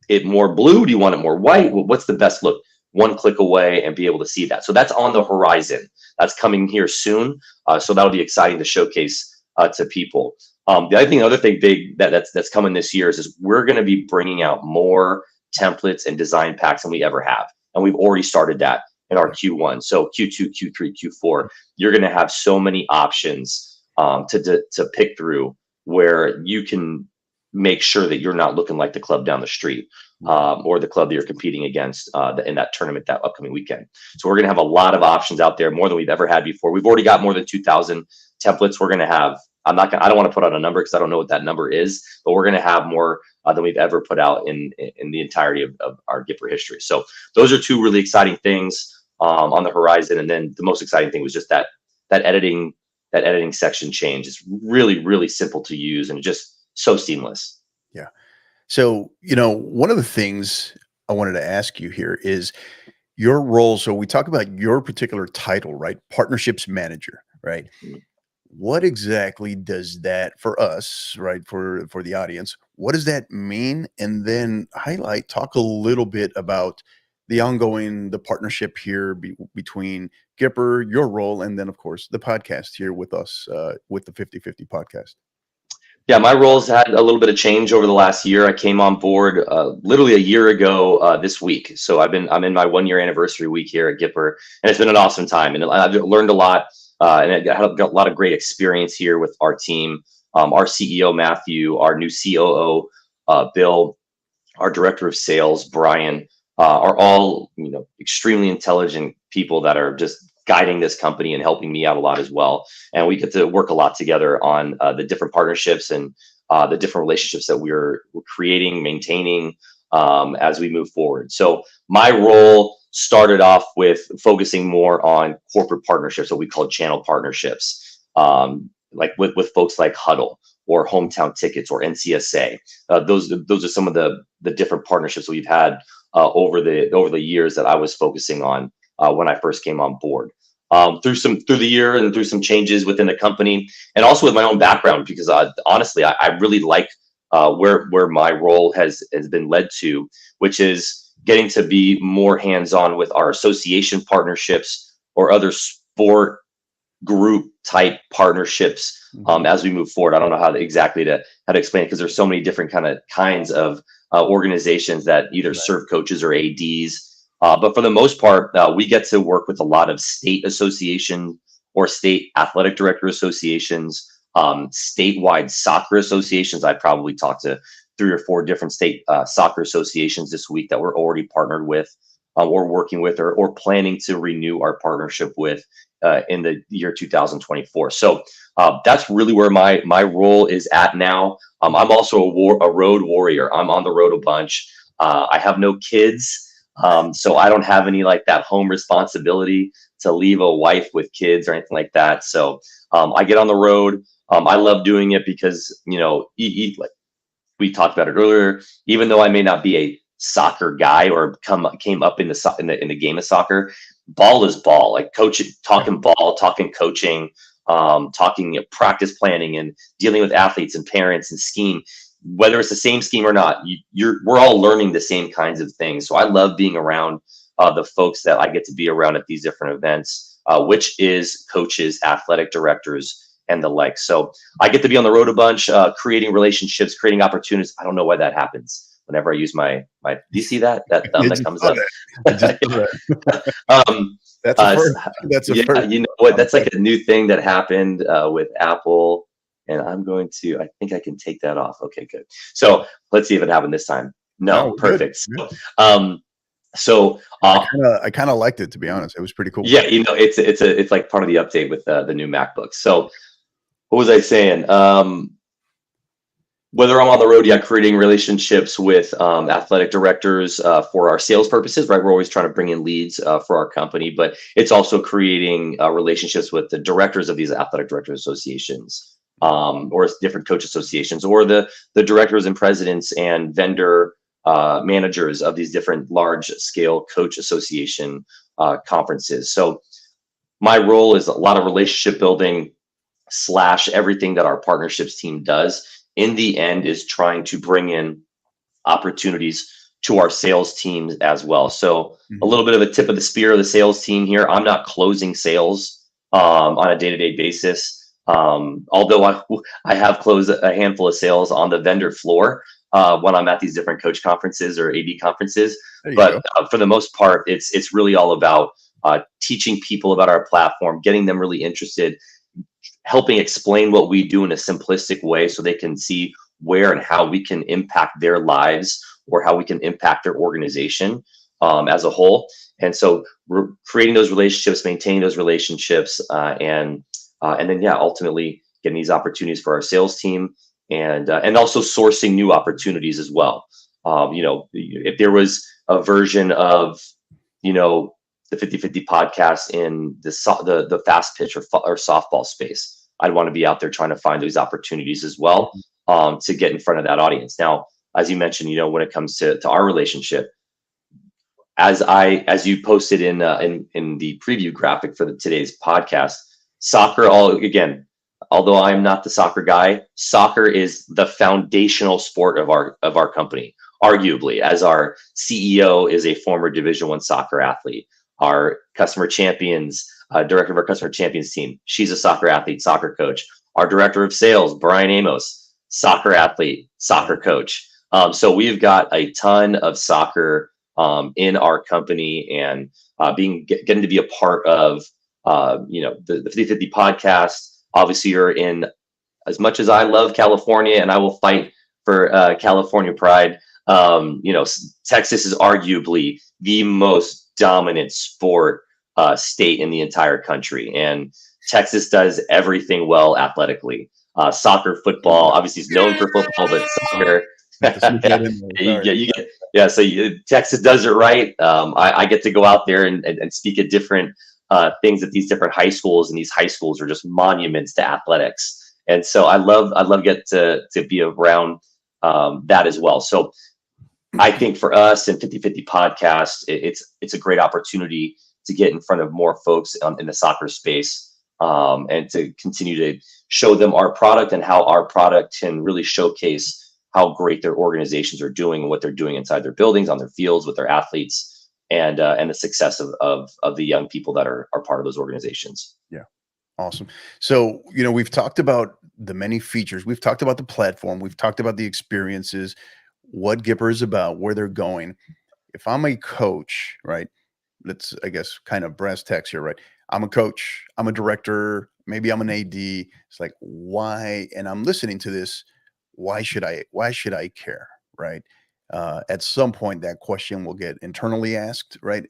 it more blue? Do you want it more white? Well, what's the best look? One click away and be able to see that. So that's on the horizon. That's coming here soon. So that'll be exciting to showcase to people. The other thing big that's coming this year is we're going to be bringing out more templates and design packs than we ever have. And we've already started that in our Q1. So Q2, Q3, Q4, you're going to have so many options to pick through where you can make sure that you're not looking like the club down the street or the club that you're competing against in that tournament that upcoming weekend. So we're going to have a lot of options out there, more than we've ever had before. We've already got more than 2,000 templates. We're going to have, I don't want to put out a number because I don't know what that number is, but we're going to have more than we've ever put out in the entirety of our Gipper history. So those are two really exciting things on the horizon. And then the most exciting thing was just that editing section change. It's really, really simple to use and just so seamless. Yeah. So, one of the things I wanted to ask you here is your role. So we talk about your particular title, right? Partnerships manager, right? Mm-hmm. What exactly does that for us, right? For the audience, what does that mean? And then talk a little bit about the partnership here between Gipper, your role, and then of course the podcast here with us, with the 50/50 podcast. Yeah, my roles had a little bit of change over the last year. I came on board literally a year ago this week. So I'm in my 1-year anniversary week here at Gipper, and it's been an awesome time. And I've learned a lot, and I had a lot of great experience here with our team. our CEO Matthew, our new COO Bill, our director of sales Brian, are all extremely intelligent people that are just guiding this company and helping me out a lot as well. And we get to work a lot together on the different partnerships and the different relationships that we're creating, maintaining as we move forward. So my role started off with focusing more on corporate partnerships, what we call channel partnerships, like with folks like Huddle or Hometown Tickets or NCSA. Those are some of the different partnerships we've had over the years that I was focusing on when I first came on board. Through the year and through some changes within the company, and also with my own background, because honestly, I really like where my role has been led to, which is getting to be more hands-on with our association partnerships or other sport group type partnerships as we move forward. I don't know how to explain it, because there's so many different kinds of organizations that either serve coaches or ADs. But for the most part, we get to work with a lot of state associations or state athletic director associations, statewide soccer associations. I probably talked to 3 or 4 different state soccer associations this week that we're already partnered with or working with or planning to renew our partnership with in the year 2024. So that's really where my role is at now. I'm also a road warrior. I'm on the road a bunch. I have no kids. So I don't have any like that home responsibility to leave a wife with kids or anything like that. So I get on the road. I love doing it because, like we talked about it earlier, even though I may not be a soccer guy or came up in the game of soccer, ball is ball. Like coaching, talking ball, talking coaching, talking practice planning and dealing with athletes and parents and scheme. Whether it's the same scheme or not, we're all learning the same kinds of things. So I love being around the folks that I get to be around at these different events, which is coaches, athletic directors, and the like. So I get to be on the road a bunch, creating relationships, creating opportunities. I don't know why that happens. Whenever I use my, do you see that thumb that comes up? That's a first. That's a first. You know what? That's like a new thing that happened with Apple. And I'm going to, I think I can take that off. Okay, good. So let's see if it happened this time. No, perfect. Good. So I kind of liked it, to be honest. It was pretty cool. Yeah, it's like part of the update with the new MacBook. So what was I saying? Whether I'm on the road, creating relationships with athletic directors for our sales purposes, right? We're always trying to bring in leads for our company, but it's also creating relationships with the directors of these athletic directors associations. Or different coach associations, or the directors and presidents and vendor managers of these different large scale coach association conferences. So my role is a lot of relationship building / everything that our partnerships team does in the end is trying to bring in opportunities to our sales teams as well. So a little bit of a tip of the spear of the sales team here. I'm not closing sales on a day-to-day basis. Although I have closed a handful of sales on the vendor floor when I'm at these different coach conferences or AD conferences, but for the most part, it's really all about teaching people about our platform, getting them really interested, helping explain what we do in a simplistic way so they can see where and how we can impact their lives or how we can impact their organization as a whole. And so we're creating those relationships, maintaining those relationships, and then ultimately getting these opportunities for our sales team and also sourcing new opportunities as well. If there was a version of, the 50/50 podcast in the fast pitch or softball space, I'd want to be out there trying to find those opportunities as well to get in front of that audience. Now, as you mentioned, when it comes to our relationship, as you posted in the preview graphic for today's podcast, soccer, although I'm not the soccer guy, soccer is the foundational sport of our company. Arguably, as our CEO is a former Division I soccer athlete, our customer champions, director of our customer champions team, she's a soccer athlete, soccer coach. Our director of sales, Brian Amos, soccer athlete, soccer coach. So we've got a ton of soccer in our company, and getting to be a part of the 50/50 podcast. Obviously, you're in as much as I love California and I will fight for California pride, Texas is arguably the most dominant sport state in the entire country, and Texas does everything well athletically. Soccer, football, obviously is known for football, but soccer. Texas does it right. I get to go out there and speak at different things at these different high schools, and these high schools are just monuments to athletics. And so I love get to be around that as well. So I think for us in 50/50 podcast, it's a great opportunity to get in front of more folks in the soccer space, and to continue to show them our product and how our product can really showcase how great their organizations are doing and what they're doing inside their buildings, on their fields, with their athletes, and the success of the young people that are part of those organizations. Yeah. Awesome. So, we've talked about the many features. We've talked about the platform. We've talked about the experiences, what Gipper is about, where they're going. If I'm a coach, right, let's, I guess, kind of brass tacks here, right? I'm a coach, I'm a director, maybe I'm an AD. It's like, why? And I'm listening to this. Why should I care? Right. At some point that question will get internally asked, right?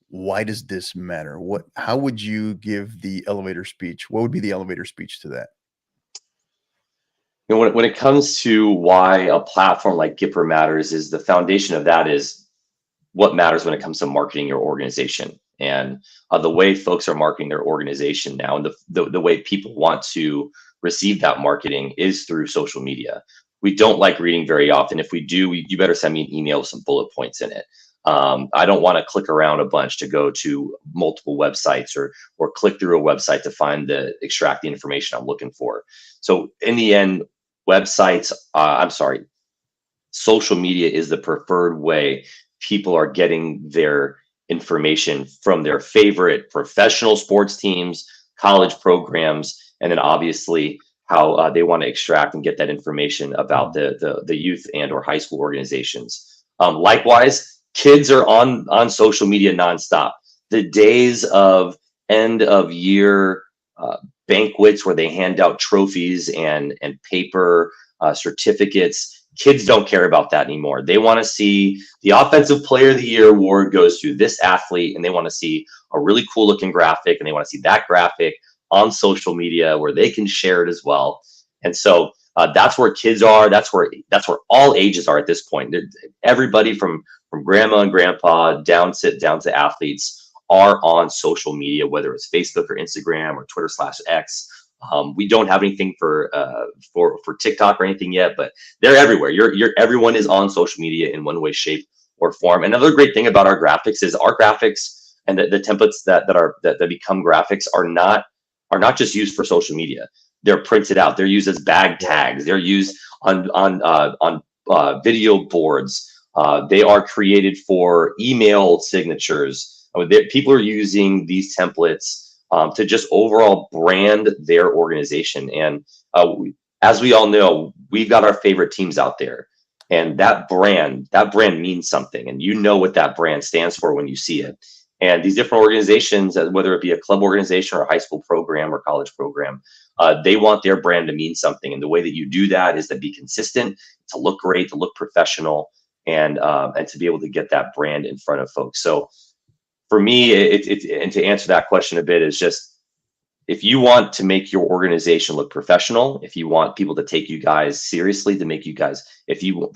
Why does this matter? How would you give the elevator speech? What would be the elevator speech to that? When it comes to why a platform like Gipper matters, is the foundation of that is what matters when it comes to marketing your organization, and the way folks are marketing their organization now, and the way people want to receive that marketing is through social media. We don't like reading very often. If we do, you better send me an email with some bullet points in it. I don't want to click around a bunch to go to multiple websites, or click through a website to extract the information I'm looking for. So in the end, social media is the preferred way people are getting their information from their favorite professional sports teams, college programs, and then obviously how they want to extract and get that information about the youth and or high school organizations. Likewise, kids are on social media nonstop. The days of end of year banquets where they hand out trophies and paper certificates, kids don't care about that anymore. They want to see the Offensive Player of the Year award goes to this athlete, and they want to see a really cool looking graphic, and they want to see that graphic on social media where they can share it as well. And so that's where kids are. That's where all ages are at this point. Everybody from grandma and grandpa down to athletes are on social media, whether it's Facebook or Instagram or Twitter/X. We don't have anything for TikTok or anything yet, but they're everywhere. Everyone is on social media in one way, shape, or form. Another great thing about our graphics is our graphics and the templates that become graphics are not just used for social media. They're printed out. They're used as bag tags. They're used on video boards. They are created for email signatures. People are using these templates to just overall brand their organization. And as we all know, we've got our favorite teams out there, and that brand means something, and you know what that brand stands for when you see it. And these different organizations, whether it be a club organization or a high school program or college program, they want their brand to mean something. And the way that you do that is to be consistent, to look great, to look professional, and to be able to get that brand in front of folks. So for me, and to answer that question a bit, is just, if you want to make your organization look professional, if you want people to take you guys seriously, to make you guys, if you want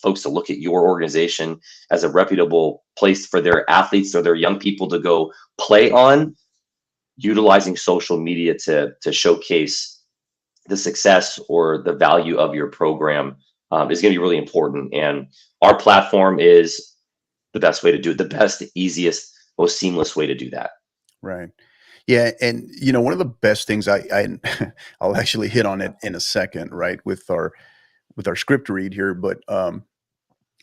folks to look at your organization as a reputable place for their athletes or their young people to go play on, utilizing social media to showcase the success or the value of your program is going to be really important. And our platform is the best way to do it, the best, easiest, most seamless way to do that. Right. Yeah. And, one of the best things I'll actually hit on it in a second, right, with our script read here. But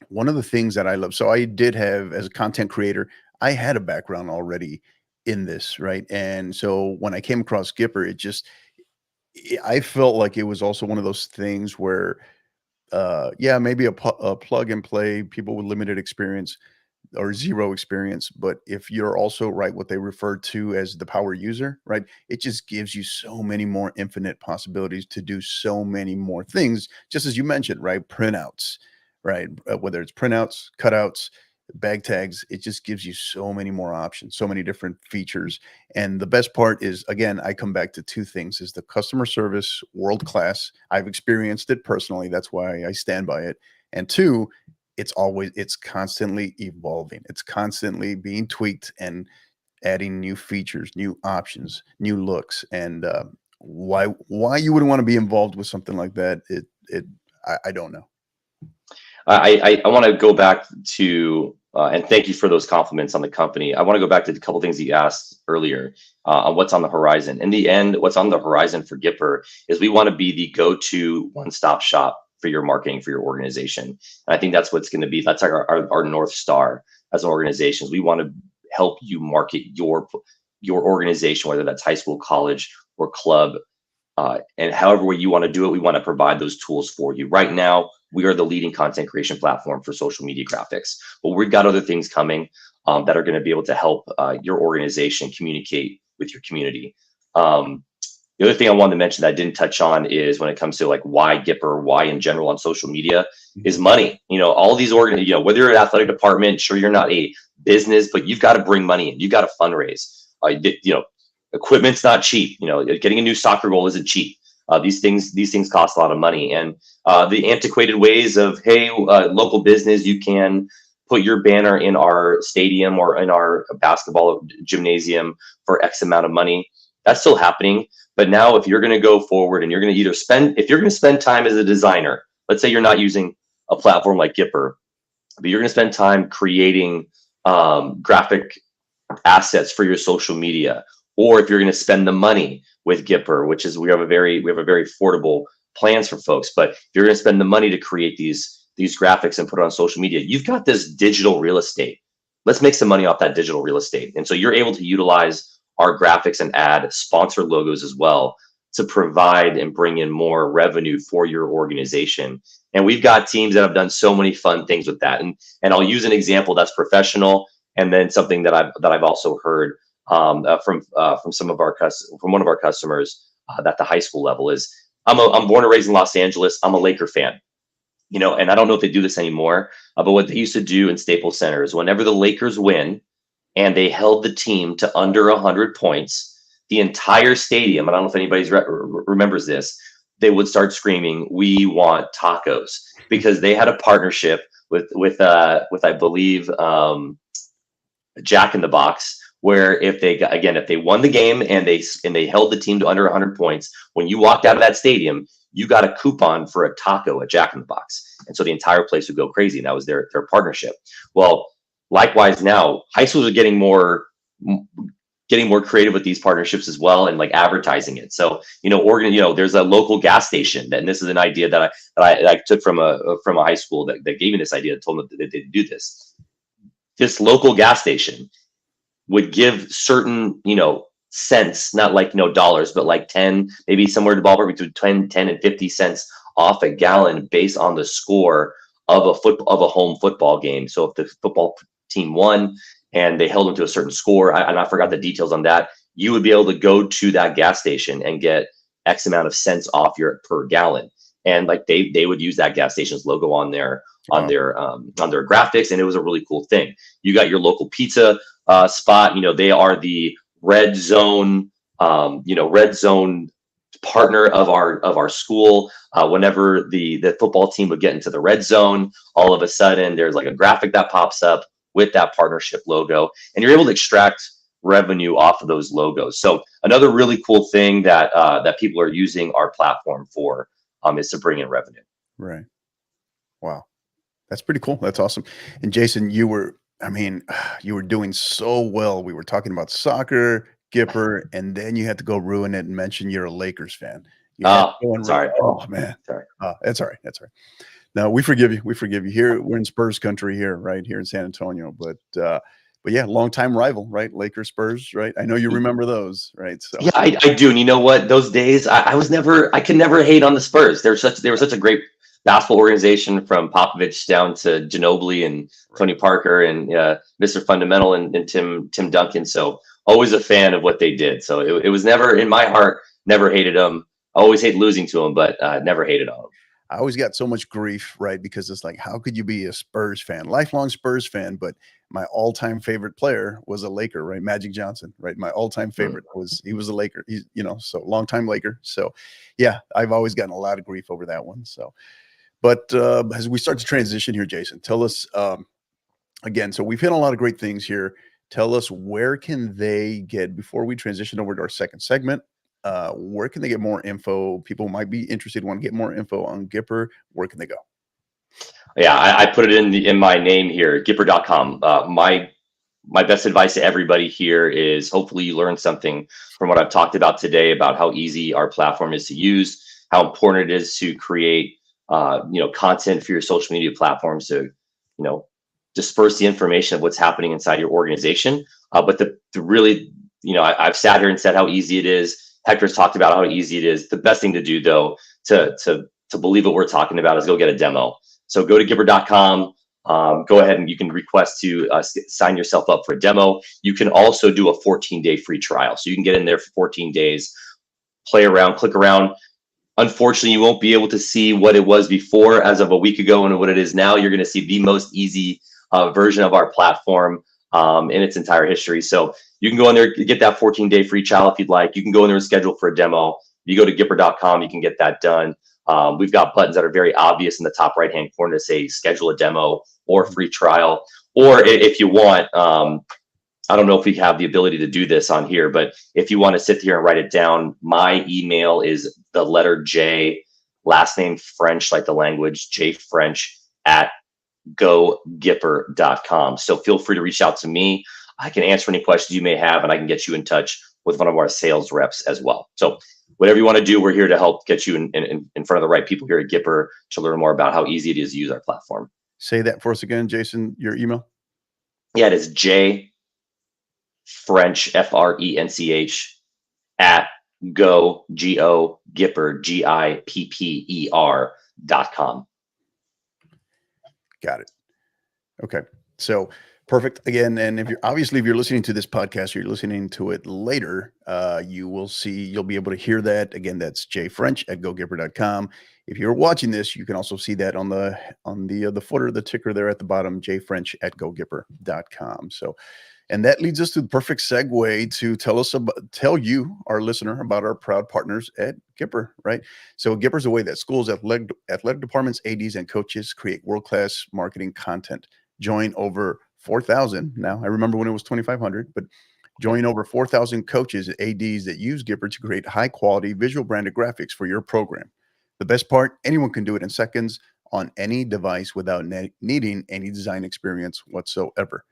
one of the things that I love, so I did have, as a content creator, I had a background already in this, right? And so when I came across Gipper, I felt like it was also one of those things where, maybe a plug and play, people with limited experience, or zero experience. But if you're also right, what they refer to as the power user, right? It just gives you so many more infinite possibilities to do so many more things, just as you mentioned, right? Printouts, right? Whether it's printouts, cutouts, bag tags, it just gives you so many more options, so many different features. And the best part is, again, I come back to two things: is the customer service world class. I've experienced it personally. That's why I stand by it. And two, it's constantly evolving. It's constantly being tweaked and adding new features, new options, new looks. And why you wouldn't want to be involved with something like that? I don't know. I want to go back to and thank you for those compliments on the company. I want to go back to a couple things that you asked earlier on what's on the horizon. In the end, what's on the horizon for Gipper is we want to be the go-to one-stop shop for your marketing, for your organization. And I think that's what's going to be, that's like our North Star as an organization. We want to help you market your organization, whether that's high school, college, or club. And however way you want to do it, we want to provide those tools for you. Right now, we are the leading content creation platform for social media graphics, but we've got other things coming that are going to be able to help your organization communicate with your community. The other thing I wanted to mention that I didn't touch on is when it comes to like why Gipper, why in general on social media is money. All these whether you're an athletic department, sure, you're not a business, but you've got to bring money in. You've got to fundraise. Equipment's not cheap. Getting a new soccer goal isn't cheap. These things cost a lot of money, and the antiquated ways of, hey, local business, you can put your banner in our stadium or in our basketball gymnasium for X amount of money. That's still happening. But now if you're going to go forward and you're going to if you're going to spend time as a designer, let's say you're not using a platform like Gipper, but you're going to spend time creating graphic assets for your social media, or if you're going to spend the money with Gipper, which is we have a very affordable plans for folks. But if you're going to spend the money to create these graphics and put it on social media, you've got this digital real estate. Let's make some money off that digital real estate. And so you're able to utilize our graphics and add sponsor logos as well to provide and bring in more revenue for your organization. And we've got teams that have done so many fun things with that. And I'll use an example that's professional, and then something that I've also heard from one of our customers at the high school level is, I'm born and raised in Los Angeles. I'm a Laker fan, and I don't know if they do this anymore, but what they used to do in Staples Center is whenever the Lakers win and they held the team to under 100 points, the entire stadium, I don't know if anybody remembers this, they would start screaming, "We want tacos," because they had a partnership with I believe Jack in the Box, where if they won the game and they held the team to under 100 points, when you walked out of that stadium, you got a coupon for a taco at Jack in the Box. And so the entire place would go crazy. And that was their partnership. Well, likewise now, high schools are getting more creative with these partnerships as well, and like advertising it. So, there's a local gas station, and this is an idea that I took from a high school that gave me this idea, told me that they do this. This local gas station would give certain, cents, not like dollars, but like 10, maybe somewhere in the ballpark between 10 and 50 cents off a gallon based on the score of a home football game. So if the football team won and they held them to a certain score, I forgot the details on that, you would be able to go to that gas station and get X amount of cents off your per gallon. And like they would use that gas station's logo on their graphics, and it was a really cool thing. You got your local pizza spot. They are the red zone partner of our school. Whenever the football team would get into the red zone, all of a sudden there's like a graphic that pops up with that partnership logo, and you're able to extract revenue off of those logos. So another really cool thing that people are using our platform for is to bring in revenue. Right. Wow. That's pretty cool. That's awesome. And Jason, you were doing so well. We were talking about soccer, Gipper, and then you had to go ruin it and mention you're a Lakers fan. Sorry. Oh man. Sorry. That's all right. That's all right. No, we forgive you. We forgive you. Here, we're in Spurs country here, right here in San Antonio. But yeah, longtime rival, right? Lakers, Spurs, right? I know you remember those, right? So yeah, I do. And you know what? Those days, I could never hate on the Spurs. They were such a great basketball organization from Popovich down to Ginobili and Tony Parker and Mr. Fundamental and Tim Duncan. So always a fan of what they did. So it was never in my heart, never hated them. I always hate losing to them, but never hated on them. I always got so much grief, right? Because it's like, how could you be a Spurs fan, lifelong Spurs fan? But my all-time favorite player was a Laker, right? Magic Johnson, right? My all-time favorite he was a Laker. He's, so long-time Laker. So yeah, I've always gotten a lot of grief over that one. So, but as we start to transition here, Jason, tell us again. So we've hit a lot of great things here. Tell us, where can they get, before we transition over to our second segment, where can they get more info? People might be interested, want to get more info on Gipper. Where can they go? Yeah, I put it in my name here, Gipper.com. My best advice to everybody here is, hopefully you learned something from what I've talked about today about how easy our platform is to use, how important it is to create content for your social media platforms to disperse the information of what's happening inside your organization. But the really, I've sat here and said how easy it is. Hector's talked about how easy it is. The best thing to do, though, to believe what we're talking about, is go get a demo. So go to Gipper.com. Go ahead and you can request to sign yourself up for a demo. You can also do a 14-day free trial. So you can get in there for 14 days, play around, click around. Unfortunately, you won't be able to see what it was before as of a week ago and what it is now. You're going to see the most easy version of our platform in its entire history. So you can go in there, get that 14-day free trial if you'd like. You can go in there and schedule for a demo. You go to Gipper.com, you can get that done. We've got buttons that are very obvious in the top right-hand corner to say schedule a demo or free trial. Or if you want, I don't know if we have the ability to do this on here, but if you want to sit here and write it down, my email is the letter J, last name French, like the language, jfrench @gogipper.com. So feel free to reach out to me. I can answer any questions you may have, and I can get you in touch with one of our sales reps as well. So whatever you want to do, we're here to help get you in front of the right people here at Gipper to learn more about how easy it is to use our platform. Say that for us again, Jason, your email. Yeah, it is J French, FRENCH @Gipper, GIPPER.com. Got it. Okay. So perfect. Again, and if you're listening to this podcast, or you're listening to it later, you'll be able to hear that. Again, that's jfrench @gogipper.com. If you're watching this, you can also see that on the footer, the ticker there at the bottom, jfrench @gogipper.com. So, and that leads us to the perfect segue to tell you, our listener, about our proud partners at Gipper, right? So Gipper's a way that schools, athletic departments, ADs, and coaches create world-class marketing content. Join over 4,000. Now, I remember when it was 2,500, but join over 4,000 coaches and ADs that use Gipper to create high-quality visual branded graphics for your program. The best part, anyone can do it in seconds on any device without needing any design experience whatsoever.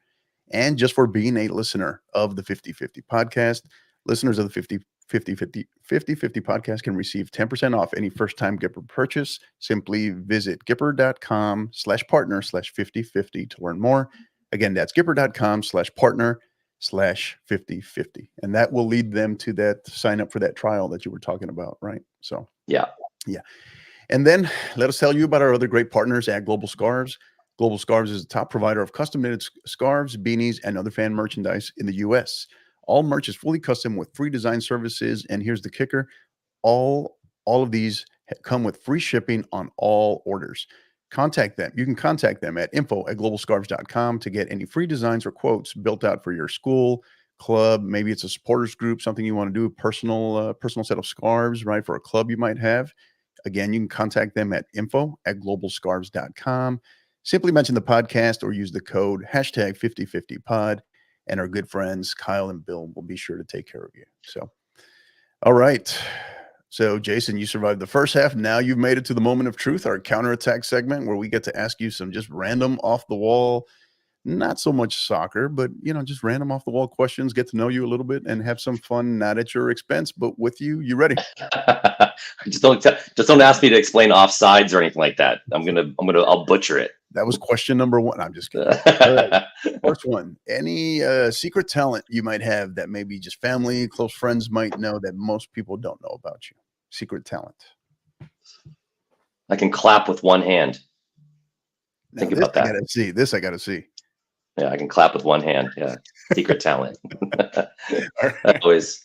And just for being a listener of the 50/50 podcast, listeners of the 50/50 podcast can receive 10% off any first-time Gipper purchase. Simply visit Gipper.com/partner/5050 to learn more. Again, that's Gipper.com/partner/5050. And that will lead them to that sign up for that trial that you were talking about, right? So, yeah. And then let us tell you about our other great partners at Global Scarves. Global Scarves is the top provider of custom knitted scarves, beanies, and other fan merchandise in the U.S. All merch is fully custom with free design services. And here's the kicker. All of these come with free shipping on all orders. Contact them. You can contact them at info@globalscarves.com to get any free designs or quotes built out for your school, club. Maybe it's a supporters group, something you want to do, personal set of scarves, right, for a club you might have. Again, you can contact them at info@globalscarves.com. Simply mention the podcast or use the code #5050pod, and our good friends Kyle and Bill will be sure to take care of you. So, all right. So, Jason, you survived the first half. Now you've made it to the moment of truth, our counterattack segment, where we get to ask you some just random off the wall, not so much soccer, but just random off the wall questions, get to know you a little bit and have some fun, not at your expense, but with you. You ready? just don't ask me to explain offsides or anything like that. I'll butcher it. That was question number one. I'm just kidding. All right. First one. Any secret talent you might have that maybe just family, close friends might know that most people don't know about you? Secret talent. I can clap with one hand. Think about that. I gotta see. Yeah, I can clap with one hand. Yeah, secret talent. That always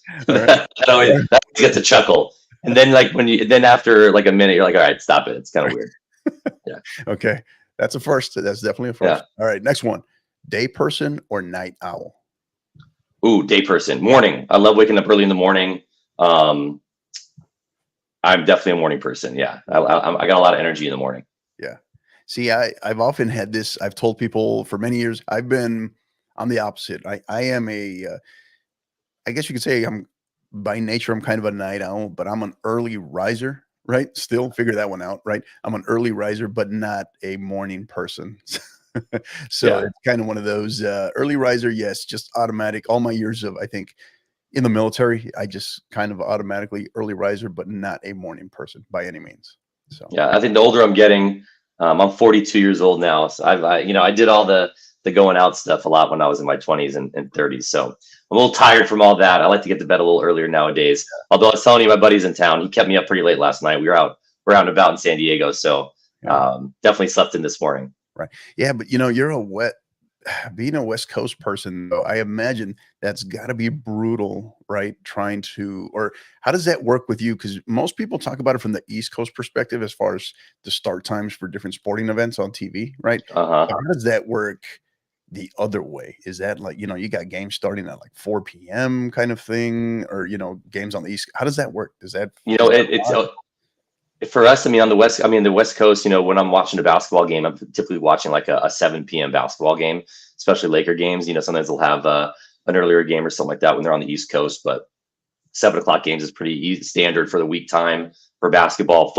gets a chuckle. And then like then after like a minute, you're like, all right, stop it. It's kind of weird. Yeah. Okay, that's a first. That's definitely a first. Yeah. All right, next one. Day person or night owl? Ooh, day person. Morning. I love waking up early in the morning. I'm definitely a morning person. Yeah, I got a lot of energy in the morning. Yeah. See, I've often had this. I've told people for many years. I'm the opposite. I am I guess you could say by nature I'm kind of a night owl, but I'm an early riser. Right. Still figure that one out. Right. I'm an early riser, but not a morning person. So it's kind of one of those early riser. Yes, just automatic. All my years of, I think, in the military, I just kind of automatically early riser, but not a morning person by any means. So yeah, I think the older I'm getting, I'm 42 years old now. So I did all the going out stuff a lot when I was in my 20s and 30s. So I'm a little tired from all that. I like to get to bed a little earlier nowadays. Although I was telling you, my buddy's in town. He kept me up pretty late last night. We're out and about in San Diego. So definitely slept in this morning. Right. Yeah, but you're being a West Coast person, though, I imagine that's got to be brutal, right? Or how does that work with you? Because most people talk about it from the East Coast perspective as far as the start times for different sporting events on TV, right? How does that work the other way? Is that like, you got games starting at like 4 p.m. kind of thing, or, games on the East? How does that work? Does that, it's for us, on the West Coast, when I'm watching a basketball game, I'm typically watching like a 7 p.m. basketball game, especially Laker games. Sometimes they'll have an earlier game or something like that when they're on the East Coast, but 7 o'clock games is pretty standard for the week time for basketball.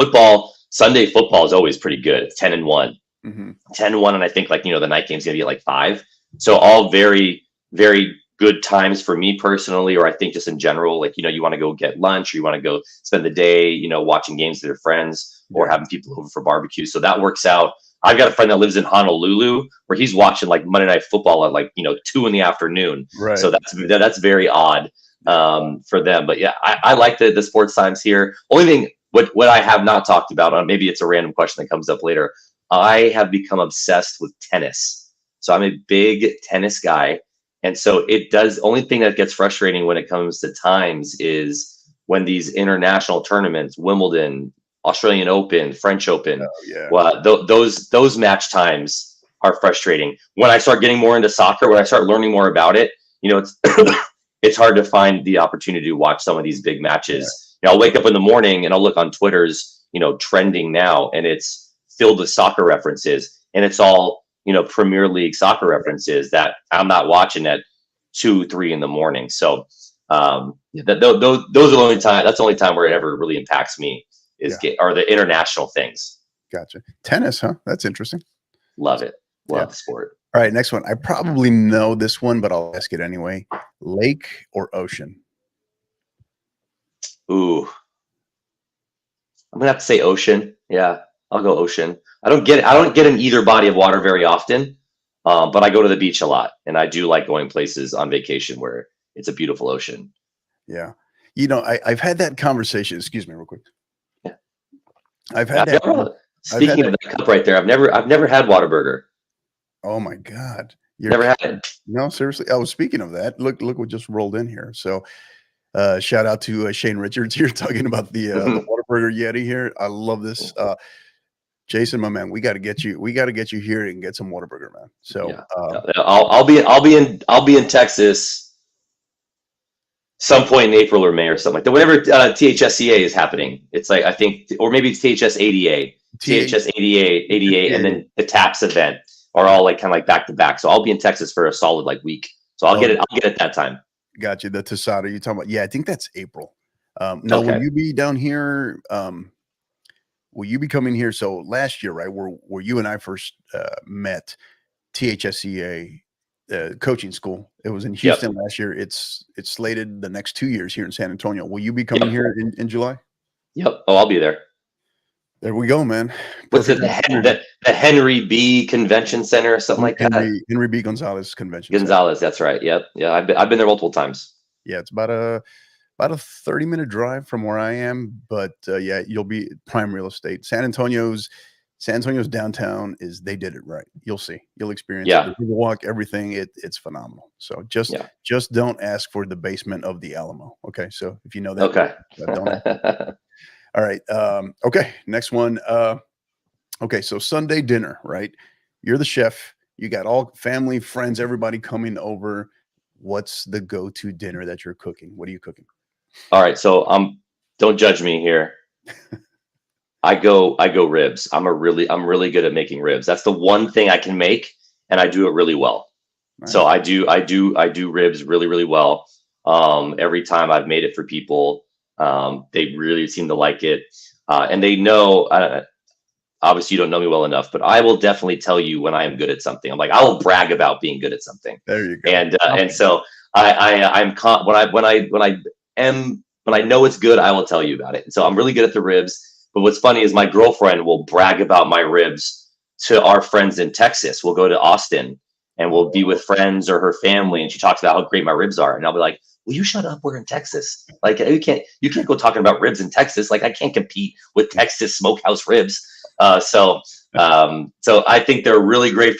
Sunday football is always pretty good. It's 10-1, 10-1. And I think the night game's going to be at like 5. So all very, very good times for me personally, or I think just in general, you want to go get lunch, or you want to go spend the day, watching games with your friends or having people over for barbecue. So that works out. I've got a friend that lives in Honolulu where he's watching like Monday Night Football at 2 p.m. Right. So that's very odd for them. But yeah, I like the sports times here. Only thing, what I have not talked about, maybe it's a random question that comes up later. I have become obsessed with tennis. So I'm a big tennis guy. And so only thing that gets frustrating when it comes to times is when these international tournaments, Wimbledon, Australian Open, French Open, those match times are frustrating. When I start getting more into soccer, when I start learning more about it, it's it's hard to find the opportunity to watch some of these big matches. I'll wake up in the morning and I'll look on Twitter's, trending now, and it's filled with soccer references, and it's all Premier League soccer references that I'm not watching at 2-3 in the morning. So those are the only time. That's the only time where it ever really impacts me are the international things. Gotcha. Tennis, huh? That's interesting. Love it. Love the sport. All right, next one. I probably know this one, but I'll ask it anyway. Lake or ocean? Ooh, I'm gonna have to say ocean. Yeah, I'll go ocean. I don't get in either body of water very often, but I go to the beach a lot, and I do like going places on vacation where it's a beautiful ocean. Yeah, I've had that conversation. Excuse me, real quick. Yeah, I've had that. Speaking of that cup right there, I've never had Whataburger. Oh my God, never had it. No, seriously. Oh, speaking of that, look what just rolled in here. So. Shout out to Shane Richards here talking about the Whataburger Yeti here. I love this. Jason, my man, we got to get you here and get some Whataburger, man. So I'll be in Texas some point in April or May or something like that. Whenever THSCA is happening, it's like, I think, or maybe it's THS ADA, and then the TAPS event are all like kind of like back to back. So I'll be in Texas for a solid week. So I'll get it that time. Gotcha. The Tosada you're talking about. Yeah, I think that's April. Now, will you be down here? Will you be coming here? So last year, right, where you and I first met, THSCA coaching school. It was in Houston last year. It's slated the next 2 years here in San Antonio. Will you be coming here in July? Yep. Oh, I'll be there. There we go, man. What's it? The Henry B. Convention Center or something like that? Henry B. Gonzalez Convention Center. That's right. Yep. Yeah, I've been there multiple times. Yeah, it's about about a 30-minute drive from where I am, but yeah, you'll be prime real estate. San Antonio's downtown they did it right. You'll see. You'll experience it. The walk, everything. It's phenomenal. So just don't ask for the basement of the Alamo. Okay. So if you know that, don't ask. All right. Okay. Next one. Okay. So Sunday dinner, right? You're the chef. You got all family, friends, everybody coming over. What's the go-to dinner that you're cooking? What are you cooking? All right. So don't judge me here. I go ribs. I'm really good at making ribs. That's the one thing I can make, and I do it really well. Nice. So I do ribs really, really well. Every time I've made it for people, they really seem to like it. And they know, obviously you don't know me well enough, but I will definitely tell you when I am good at something. I'm like, I will brag about being good at something. There you go. And so when I know it's good, I will tell you about it. And so I'm really good at the ribs. But what's funny is my girlfriend will brag about my ribs to our friends in Texas. We'll go to Austin and we'll be with friends or her family, and she talks about how great my ribs are. And I'll be like, will you shut up? We're in Texas. Like you can't go talking about ribs in Texas. Like I can't compete with Texas smokehouse ribs. So I think they're really great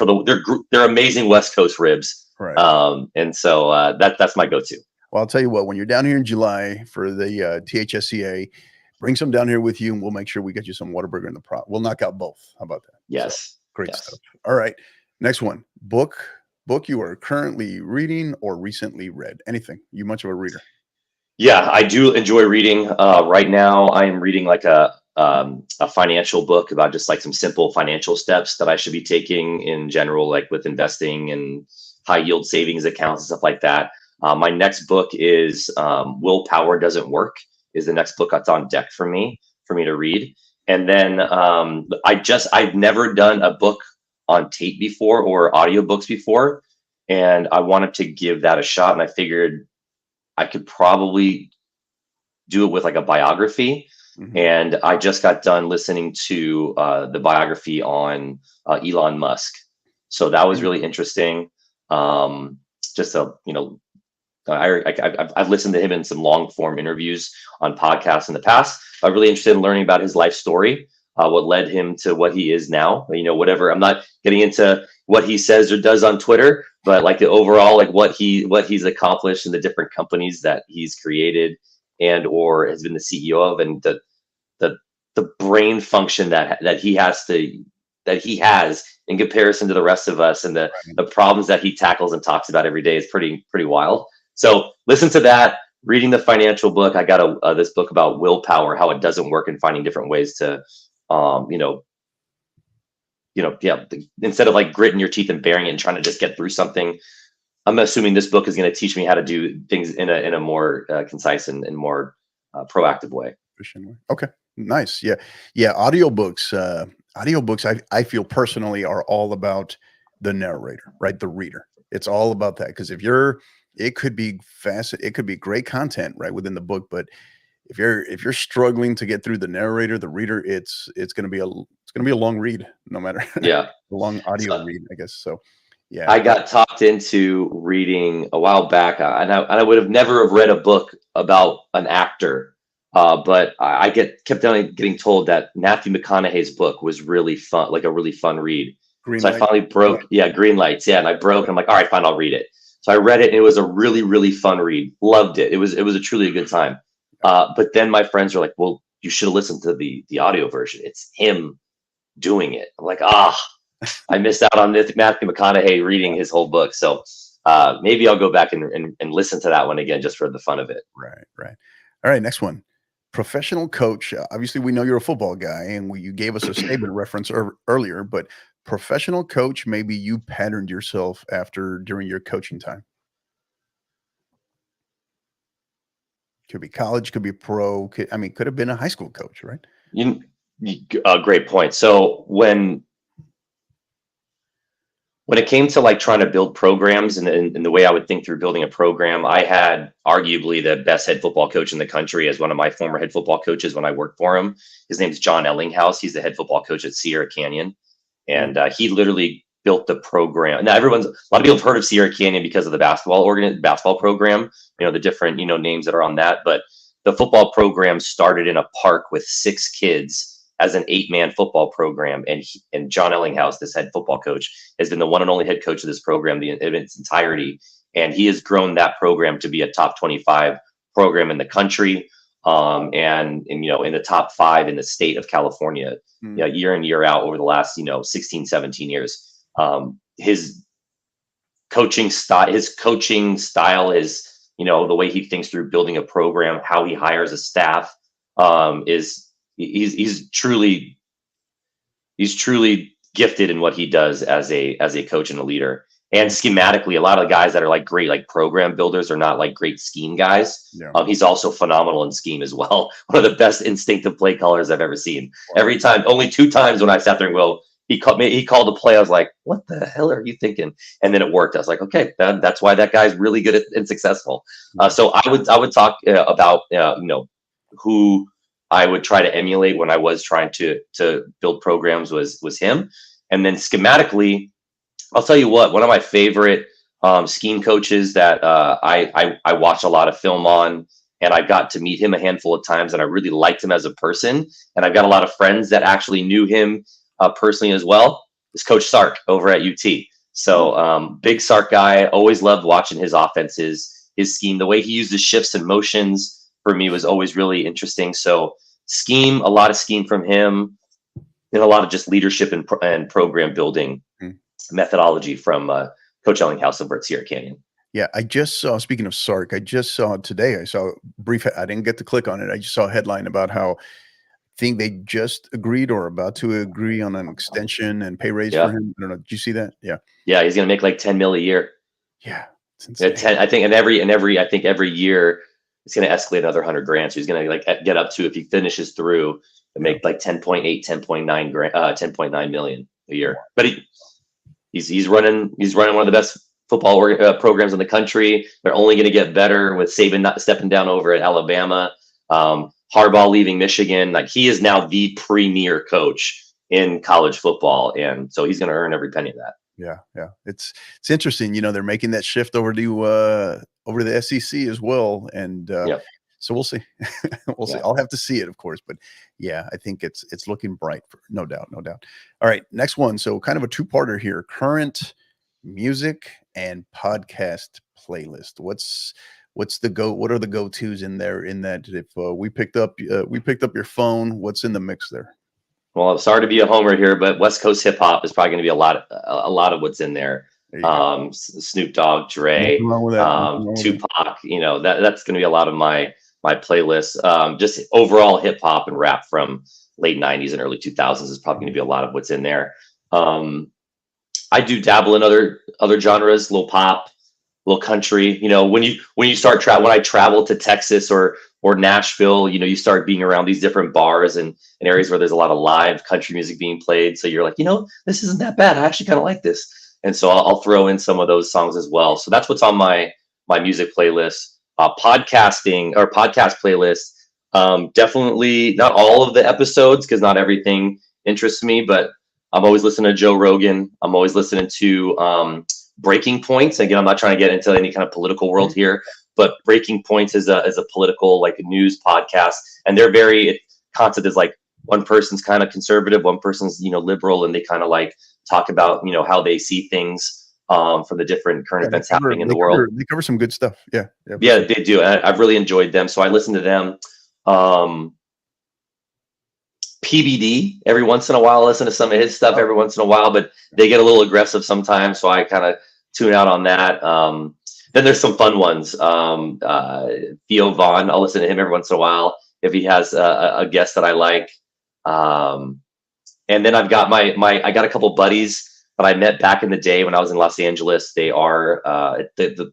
they're amazing West Coast ribs. Right. And so that's my go-to. Well, I'll tell you what, when you're down here in July for the THSCA, bring some down here with you, and we'll make sure we get you some Whataburger in the prop. We'll knock out both. How about that? Yes. So, great stuff. All right. Next one. Book you are currently reading or recently read. Anything. You much of a reader? Yeah, I do enjoy reading. Right now, I am reading like a financial book about just like some simple financial steps that I should be taking in general, like with investing and high yield savings accounts and stuff like that. My next book is Willpower Doesn't Work, is the next book that's on deck for me to read. And then I've never done a book on tape before or audiobooks before, and I wanted to give that a shot, and I figured I could probably do it with like a biography. Mm-hmm. And I just got done listening to the biography on Elon Musk. So that was really interesting. I've listened to him in some long form interviews on podcasts in the past. I'm really interested in learning about his life story, what led him to what he is now. Whatever. I'm not getting into what he says or does on Twitter, but like the overall, like what he's accomplished in the different companies that he's created and or has been the CEO of, and the brain function that he has in comparison to the rest of us, and the problems that he tackles and talks about every day is pretty wild. So listen to that. Reading the financial book, I got this book about willpower, how it doesn't work, and finding different ways to, instead of like gritting your teeth and bearing it and trying to just get through something. I'm assuming this book is going to teach me how to do things in a more concise and more proactive way. Okay, nice. Yeah. Audiobooks. I feel personally are all about the narrator, right? The reader. It's all about that, because it could be fast. It could be great content right within the book, but if you're struggling to get through the narrator, the reader, it's going to be a long read, no matter. Yeah. A long audio read, I guess. So, yeah. I got talked into reading a while back, and I would have never have read a book about an actor, but I kept on getting told that Matthew McConaughey's book was really fun, like a really fun read. I finally broke, Green Lights, and I broke. I'm like, all right, fine, I'll read it. So I read it, and it was a really, really fun read. Loved it. It was a truly a good time. But then my friends were like, well, you should have listened to the audio version. It's him doing it. I'm like, I missed out on Matthew McConaughey reading his whole book. So maybe I'll go back and listen to that one again just for the fun of it. Right. All right, next one. Professional coach. Obviously, we know you're a football guy, and you gave us a Saban reference earlier, but professional coach, maybe you patterned yourself after during your coaching time. Could be college, could be pro. Could have been a high school coach, right? Great point. So when it came to like trying to build programs and the way I would think through building a program, I had arguably the best head football coach in the country as one of my former head football coaches when I worked for him. His name's John Ellinghouse. He's the head football coach at Sierra Canyon. And he literally built the program. Now a lot of people have heard of Sierra Canyon because of the basketball program, the different, names that are on that. But the football program started in a park with 6 kids as an 8-man football program. And John Ellinghaus, this head football coach, has been the one and only head coach of this program in its entirety. And he has grown that program to be a top 25 program in the country. And in the top 5 in the state of California, year in, year out over the last, 16, 17 years. His coaching style is, the way he thinks through building a program, how he hires a staff, he's truly gifted in what he does as a coach and a leader. And schematically, a lot of the guys that are like great, like program builders, are not like great scheme guys. Yeah. He's also phenomenal in scheme as well. One of the best instinctive play callers I've ever seen. Wow. Every time, only 2 times when I sat there and he called a play. I was like, what the hell are you thinking? And then it worked. I was like, okay, that's why that guy's really good and successful. So I would talk about, who I would try to emulate when I was trying to build programs was him. And then schematically, I'll tell you what, one of my favorite scheme coaches that I watched a lot of film on, and I got to meet him a handful of times, and I really liked him as a person. And I've got a lot of friends that actually knew him personally as well, is Coach Sark over at UT. So big Sark guy, always loved watching his offenses, his scheme. The way he uses shifts and motions for me was always really interesting. So scheme, a lot of scheme from him, and a lot of just leadership and program building methodology from Coach Ellinghaus over at Sierra Canyon. Yeah, I just saw, speaking of Sark, today, I saw a brief, I didn't get to click on it. I just saw a headline about how I think they just agreed or about to agree on an extension and pay raise for him. I don't know. Did you see that? Yeah. Yeah, he's going to make like 10 mil a year. Yeah. It's insane. 10, I think, and every year it's going to escalate another $100,000. So he's going to get up to, if he finishes through, to make like 10.9 million a year. But he's running one of the best football programs in the country. They're only going to get better with Saban not stepping down over at Alabama. Harbaugh leaving Michigan. Like, he is now the premier coach in college football, and so he's going to earn every penny of that. Yeah. It's interesting. They're making that shift over to the SEC as well, and so we'll see. We'll see. I'll have to see it, of course, but yeah, I think it's looking bright, no doubt. All right, next one. So kind of a 2-parter here: current music and podcast playlist. What are the go-tos in there? In that, if we picked up your phone, what's in the mix there? Well, I'm sorry to be a homer here, but West Coast hip hop is probably going to be a lot of what's in there. Snoop Dogg, Dre, Tupac. That's going to be a lot of my playlist. Just overall hip hop and rap from late 90s and early 2000s is probably going to be a lot of what's in there. I do dabble in other genres, little pop, little country. When I travel to Texas or Nashville, you start being around these different bars and areas where there's a lot of live country music being played. So you're like, this isn't that bad. I actually kind of like this. And so I'll throw in some of those songs as well. So that's what's on my music playlist. Podcasting or podcast playlist. Definitely not all of the episodes, because not everything interests me, but I'm always listening to Joe Rogan. I'm always listening to Breaking Points. Again, I'm not trying to get into any kind of political world here, but Breaking Points is a political, like, news podcast, and they're concept is like one person's kind of conservative, one person's liberal, and they kind of like talk about how they see things from the different current events happening in the world. They cover some good stuff. Yeah, they do. And I've really enjoyed them, so I listen to them. PBD every once in a while. I listen to some of his stuff every once in a while, but they get a little aggressive sometimes, so I kind of tune out on that. Then there's some fun ones. Theo Vaughn, I'll listen to him every once in a while if he has a guest that I like. And then I've got I got a couple buddies that I met back in the day when I was in Los Angeles. They are the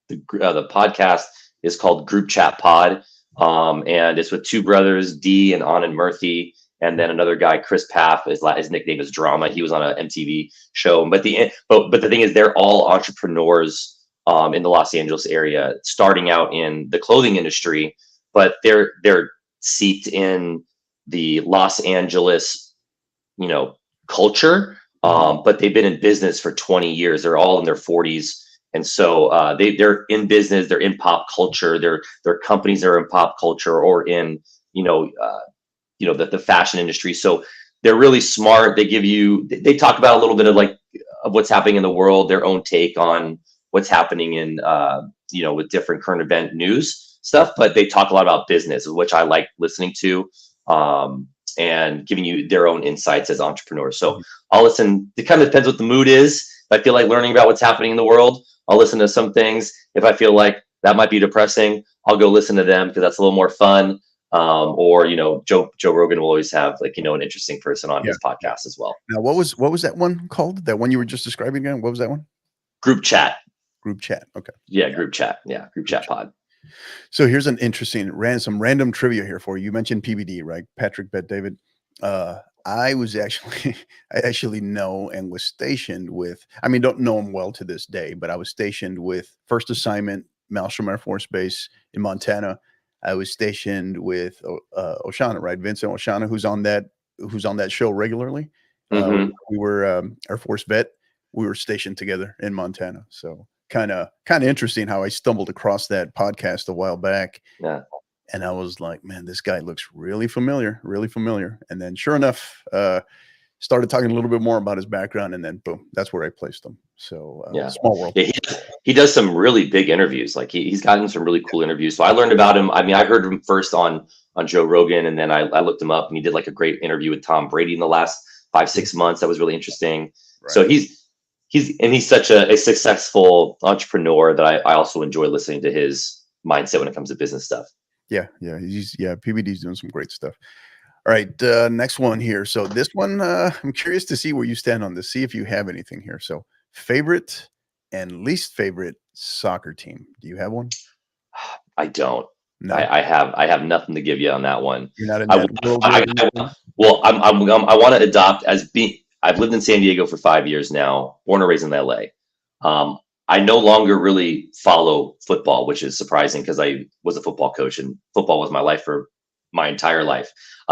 podcast is called Group Chat Pod. And it's with 2 brothers, D and Anand Murthy, and then another guy, Chris Paff. His nickname is Drama. He was on an MTV show. But the thing is, they're all entrepreneurs in the Los Angeles area, starting out in the clothing industry, but they're seeped in the Los Angeles, culture. but they've been in business for 20 years. They're all in their 40s. And so they're in business, they're in pop culture, they're companies that are in pop culture or in, the fashion industry. So they're really smart. They talk about a little bit of what's happening in the world, their own take on what's happening in, with different current event news stuff, but they talk a lot about business, which I like listening to, and giving you their own insights as entrepreneurs. So I'll listen. It kind of depends what the mood is. If I feel like learning about what's happening in the world, I'll listen to some things. If I feel like that might be depressing, I'll go listen to them because that's a little more fun. Or Joe Rogan will always have an interesting person on his podcast as well. Now, what was that one called? That one you were just describing again? What was that one? Group chat. Group chat. Okay. Yeah, group chat. Yeah, group chat pod. So here's an interesting some random trivia here for you. You mentioned PBD, right? Patrick Bet David. I actually know and was stationed with, I mean, don't know him well to this day, but I was stationed with First Assignment, Malmstrom Air Force Base in Montana. I was stationed with Oshana, right? Vincent Oshana, who's on that show regularly. We were Air Force vet. We were stationed together in Montana. So kind of interesting how I stumbled across that podcast a while back. Yeah. And I was like, man, this guy looks really familiar. And then sure enough, started talking a little bit more about his background, and then boom, that's where I placed him. So small world. Yeah, he does some really big interviews. Like he's gotten some really cool interviews. So I learned about him. I mean, I heard him first on Joe Rogan, and then I looked him up, and he did like a great interview with Tom Brady in the last 5-6 months. That was really interesting. Right. So he's such a successful entrepreneur that I also enjoy listening to his mindset when it comes to business stuff. Yeah. PBD's doing some great stuff. All right, next one here. So this one, I'm curious to see where you stand on this. See if you have anything here. So favorite and least favorite soccer team. Do you have one? I don't. No. I have nothing to give you on that one. You're not in that world. I want to adopt I've lived in San Diego for 5 years now, born and raised in LA. I no longer really follow football, which is surprising because I was a football coach and football was my life for my entire life.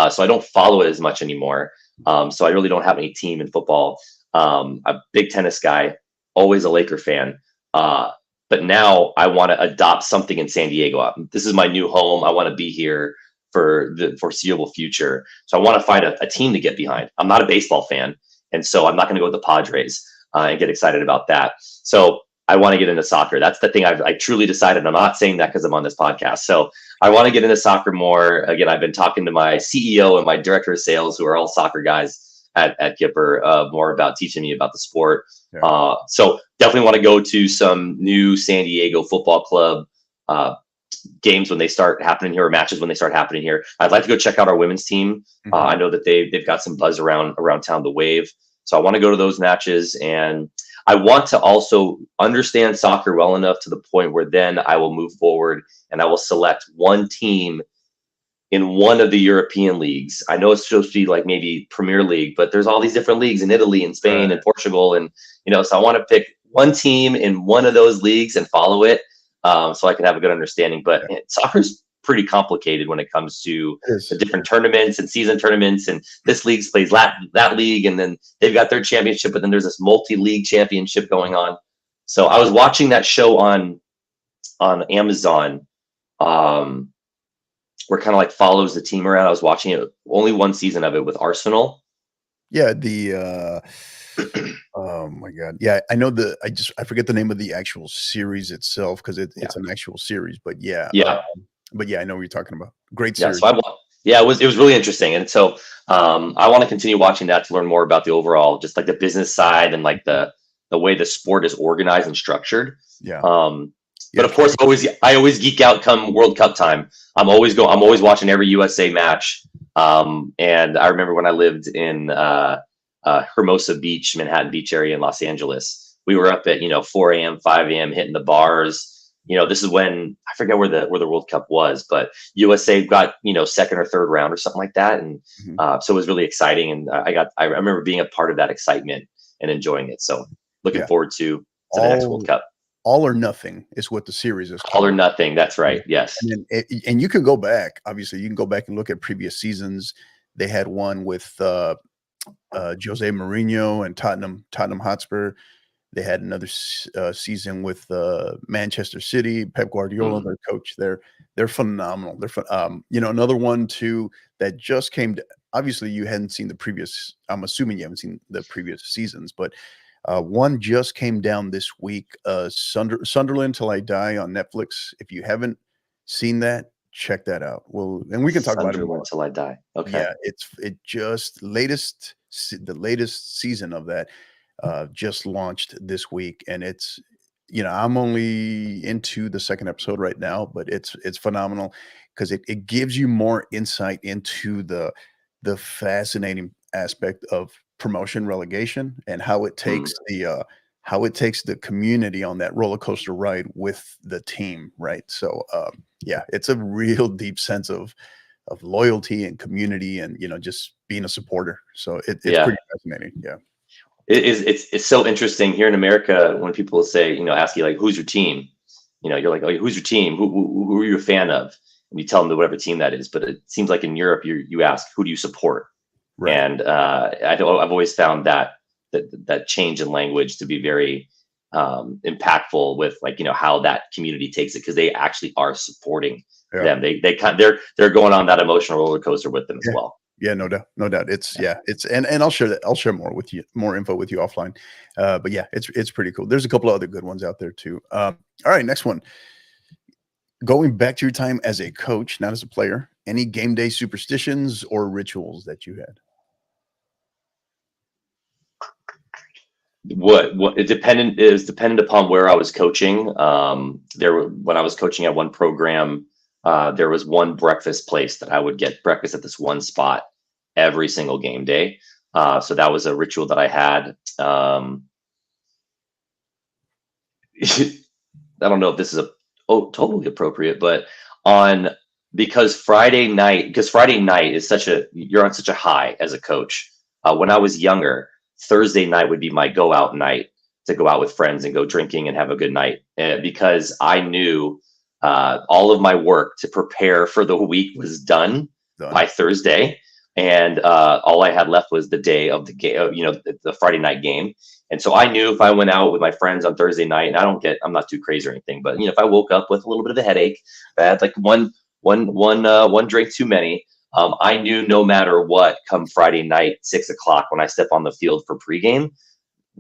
So I don't follow it as much anymore. So I really don't have any team in football. A big tennis guy, always a Laker fan. But now I want to adopt something in San Diego. This is my new home. I want to be here for the foreseeable future. So I want to find a team to get behind. I'm not a baseball fan, and so I'm not going to go with the Padres and get excited about that. So I want to get into soccer. That's the thing I truly decided. I'm not saying that because I'm on this podcast. So I want to get into soccer more. Again, I've been talking to my CEO and my director of sales, who are all soccer guys at Gipper, more about teaching me about the sport. Yeah. So definitely want to go to some new San Diego Football Club games when they start happening here, or matches when they start happening here. I'd like to go check out our women's team. I know that they've got some buzz around town, the Wave. So I want to go to those matches, and I want to also understand soccer well enough to the point where then I will move forward and I will select one team in one of the European leagues. I know it's supposed to be like maybe Premier League, but there's all these different leagues in Italy and Spain and Portugal. And, so I want to pick one team in one of those leagues and follow it so I can have a good understanding. But soccer's pretty complicated when it comes to the different tournaments and season tournaments, and this league plays that league, and then they've got their championship, but then there's this multi-league championship going on. So I was watching that show on Amazon, where kind of like follows the team around. I was watching it, only one season of it, with Arsenal. Yeah, oh my God. Yeah, I know I forget the name of the actual series itself because it's an actual series, but yeah. But yeah, I know what you're talking about. Great series. So it was really interesting. And so I want to continue watching that to learn more about the overall, just like the business side and like the way the sport is organized and structured. Yeah. But of course, I always geek out come World Cup time. I'm always watching every USA match. And I remember when I lived in Hermosa Beach, Manhattan Beach area in Los Angeles, we were up at 4 a.m., 5 a.m. hitting the bars. This is when I forget where the World Cup was, but USA got second or third round or something like that, and so it was really exciting. And I remember being a part of that excitement and enjoying it. So looking forward to the next World Cup. All or Nothing is what the series is called. All or Nothing. That's right. Yes. And you can go back. Obviously, you can go back and look at previous seasons. They had one with Jose Mourinho and Tottenham Hotspur. They had another season with Manchester City. Pep Guardiola, their coach. They're phenomenal. Another one too that just came. Obviously, you hadn't seen the previous. I'm assuming you haven't seen the previous seasons, but one just came down this week. Sunderland Till I Die on Netflix. If you haven't seen that, check that out. Well, and we can talk about it more. Till I Die. Okay. Yeah, the latest season of that just launched this week, and it's I'm only into the second episode right now, but it's phenomenal because it gives you more insight into the fascinating aspect of promotion relegation and how it takes the community on that roller coaster ride with the team, right? So yeah, it's a real deep sense of loyalty and community and just being a supporter. So it's pretty fascinating. Yeah. It's so interesting here in America when people say, ask you like, who's your team? You're like, oh, who's your team? Who are you a fan of? And you tell them whatever team that is. But it seems like in Europe, you ask, who do you support? Right. And I've always found that change in language to be very impactful with how that community takes it, because they actually are supporting them. They're going on that emotional roller coaster with them as well. Yeah, no doubt. And I'll share more info with you offline. But yeah, it's pretty cool. There's a couple of other good ones out there too. All right, next one. Going back to your time as a coach, not as a player, any game day superstitions or rituals that you had? What it dependent upon where I was coaching. When I was coaching at one program, there was one breakfast place that I would get breakfast at this one spot every single game day. So that was a ritual that I had. I don't know if this is totally appropriate, but because Friday night is you're on such a high as a coach. When I was younger, Thursday night would be my go out night to go out with friends and go drinking and have a good night, because I knew all of my work to prepare for the week was done by Thursday, and all I had left was the day of the game, the Friday night game. And so I knew if I went out with my friends on Thursday night, and I'm not too crazy or anything, but if I woke up with a little bit of a headache, I had like one drink too many, I knew no matter what, come Friday night, 6:00 when I step on the field for pregame,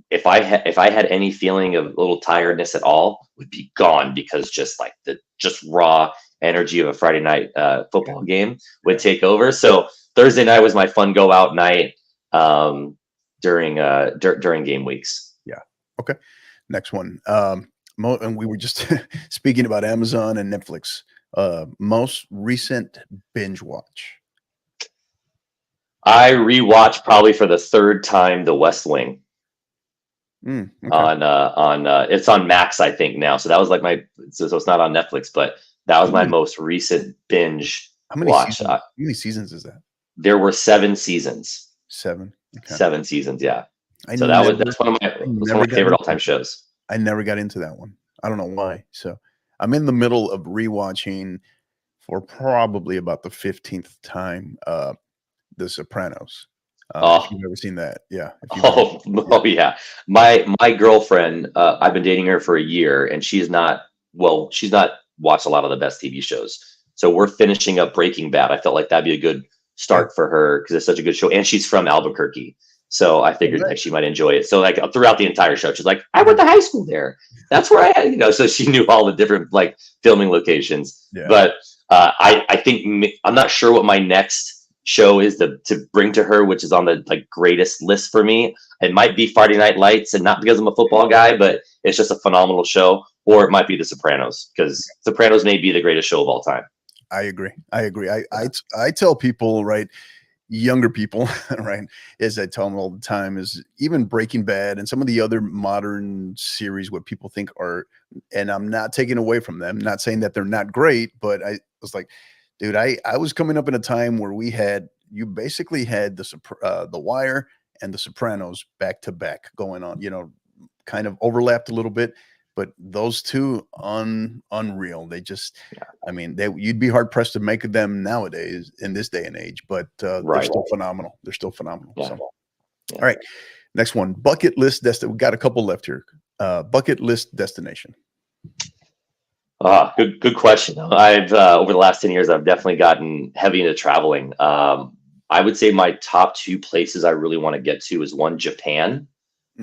if I had any feeling of a little tiredness at all, would be gone, because just raw energy of a Friday night football game would take over. So Thursday night was my fun go out night during game weeks. Yeah. Okay. Next one. And we were just speaking about Amazon and Netflix. Most recent binge watch. I rewatched probably for the third time The West Wing. Okay. On it's on Max, I think, now. So that was like so it's not on Netflix, but that was my most recent binge watch. How many seasons is that? There were 7 seasons. 7. Okay. 7 seasons, yeah. That's one of my favorite all-time shows. I never got into that one. I don't know why. So I'm in the middle of rewatching for probably about the 15th time The Sopranos. If you've ever seen that, yeah. Yeah. My girlfriend, I've been dating her for a year, and she's not watched a lot of the best TV shows. So we're finishing up Breaking Bad. I felt like that'd be a good start for her because it's such a good show, and she's from Albuquerque, so I figured like she might enjoy it. So like throughout the entire show, she's like, "I went to high school there. That's where I had," so she knew all the different like filming locations. Yeah. But I think I'm not sure what my next show is to bring to her, which is on the like greatest list for me. It might be Friday Night Lights, and not because I'm a football guy, but it's just a phenomenal show. Or it might be The Sopranos, because Sopranos may be the greatest show of all time. I agree. I tell people, right, younger people, right, as I tell them all the time, is even Breaking Bad and some of the other modern series, what people think are, and I'm not taking away from them, not saying that they're not great, but I was like, dude, I was coming up in a time where you basically had The Wire and The Sopranos back to back going on, kind of overlapped a little bit. But those two, unreal. They just, I mean, you'd be hard pressed to make them nowadays in this day and age. But they're still phenomenal. They're still phenomenal. Yeah. So. Yeah. All right. Next one, bucket list destination. We got a couple left here. Bucket list destination. Good question. I've over the last 10 years, I've definitely gotten heavy into traveling. I would say my top 2 places I really want to get to is one, Japan.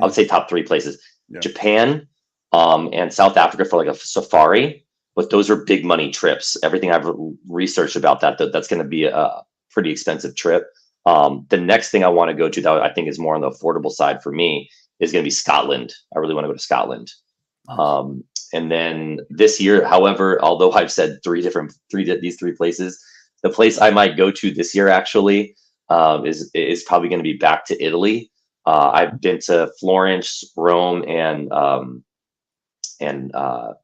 I would say top 3 places, Japan, and South Africa for like a safari. But those are big money trips. Everything I've researched about that's going to be a pretty expensive trip. The next thing I want to go to that I think is more on the affordable side for me is going to be Scotland. I really want to go to Scotland. And then this year, however, although I've said these 3 places, the place I might go to this year actually is probably going to be back to Italy. I've been to Florence, Rome, and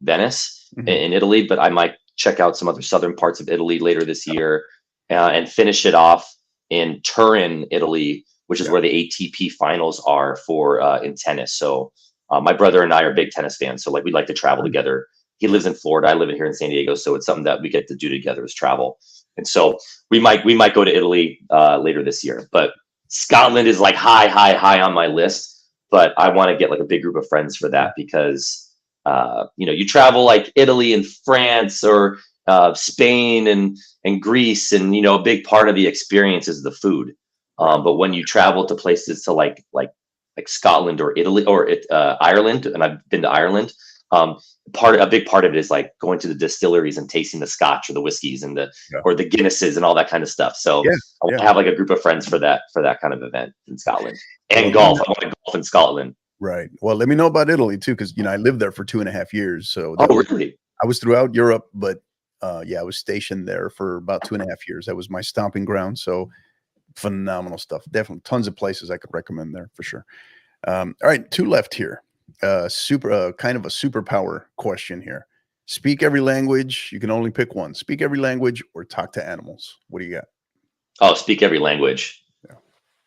Venice in Italy, but I might check out some other southern parts of Italy later this year and finish it off in Turin, Italy, which is where the ATP finals are for in tennis. So my brother and I are big tennis fans, so like we'd like to travel together. He lives in Florida, I live in here in San Diego, so it's something that we get to do together is travel. And so we might go to Italy later this year. But Scotland is like high on my list. But I want to get like a big group of friends for that because you travel like Italy and France or Spain and Greece, and a big part of the experience is the food. But when you travel to places to like Scotland or Italy or Ireland, and I've been to Ireland, a big part of it is like going to the distilleries and tasting the scotch or the whiskeys and or the Guinnesses and all that kind of stuff. So I want to have like a group of friends for that kind of event in Scotland. And golf. I want to golf in Scotland. Right. Well, let me know about Italy too, because I lived there for 2.5 years. So really? I was throughout Europe, but I was stationed there for about 2.5 years. That was my stomping ground. So phenomenal stuff. Definitely tons of places I could recommend there for sure. All right, 2 left here. Kind of a superpower question here. Speak every language. You can only pick one. Speak every language or talk to animals. What do you got? Oh, speak every language. Yeah.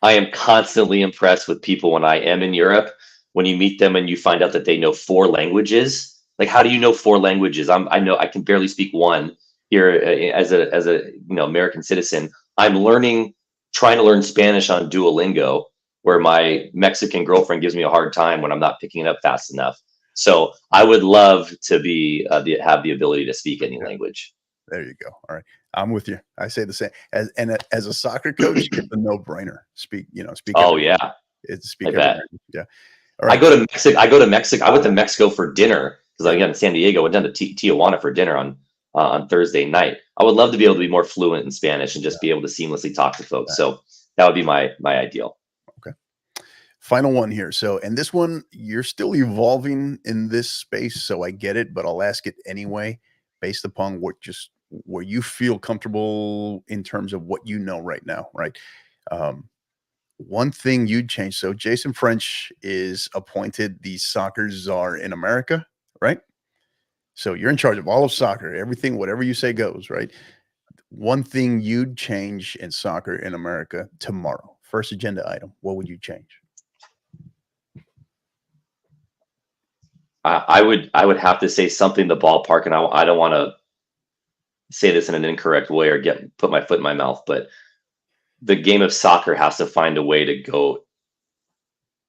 I am constantly impressed with people when I am in Europe. When you meet them and you find out that they know 4 languages, like how do you know 4 languages? I know I can barely speak one here as a American citizen. I'm trying to learn Spanish on Duolingo, where my Mexican girlfriend gives me a hard time when I'm not picking it up fast enough. So I would love to have the ability to speak any language. There you go. All right. I'm with you. I say the same. As a soccer coach, it's a no-brainer. Speak. Oh yeah. It's speak every language. Yeah. All right. I go to Mexico. I went to Mexico for dinner because I got in San Diego. I went down to Tijuana for dinner on Thursday night. I would love to be able to be more fluent in Spanish and just be able to seamlessly talk to folks. So that would be my ideal. Okay. Final one here. So, and this one, you're still evolving in this space, so I get it, but I'll ask it anyway, based upon where you feel comfortable in terms of what you know right now, right? One thing you'd change. So Jason French is appointed the soccer czar in America, right? So you're in charge of all of soccer, everything, whatever you say goes, right? One thing you'd change in soccer in America tomorrow. First agenda item. What would you change? I would have to say something in the ballpark, and I don't want to say this in an incorrect way or put my foot in my mouth, but the game of soccer has to find a way to go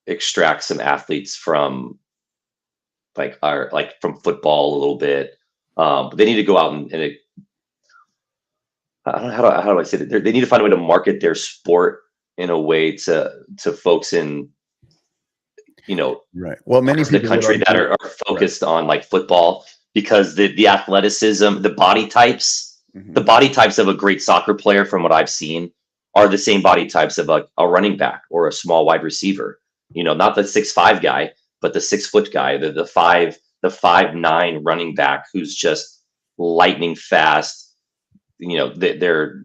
extract some athletes from from football a little bit. But they need to go out and I don't know how do I say that? They need to find a way to market their sport in a way to folks in right. Well, many people in the country that are focused on like football, because the athleticism, the body types of a great soccer player, from what I've seen, are the same body types of a running back or a small wide receiver. Not the 6'5" guy, but the 6 foot guy, the 5'9" running back who's just lightning fast. Their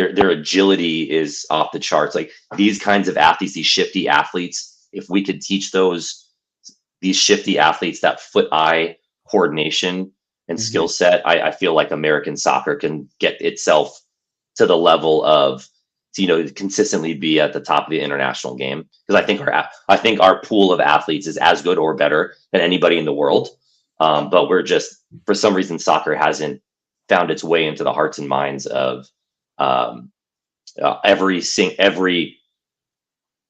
agility is off the charts. Like these kinds of athletes, these shifty athletes, if we could teach these shifty athletes that foot-eye coordination and skill set, I feel like American soccer can get itself to the level of consistently be at the top of the international game, because I think our pool of athletes is as good or better than anybody in the world. But we're just, for some reason, soccer hasn't found its way into the hearts and minds of every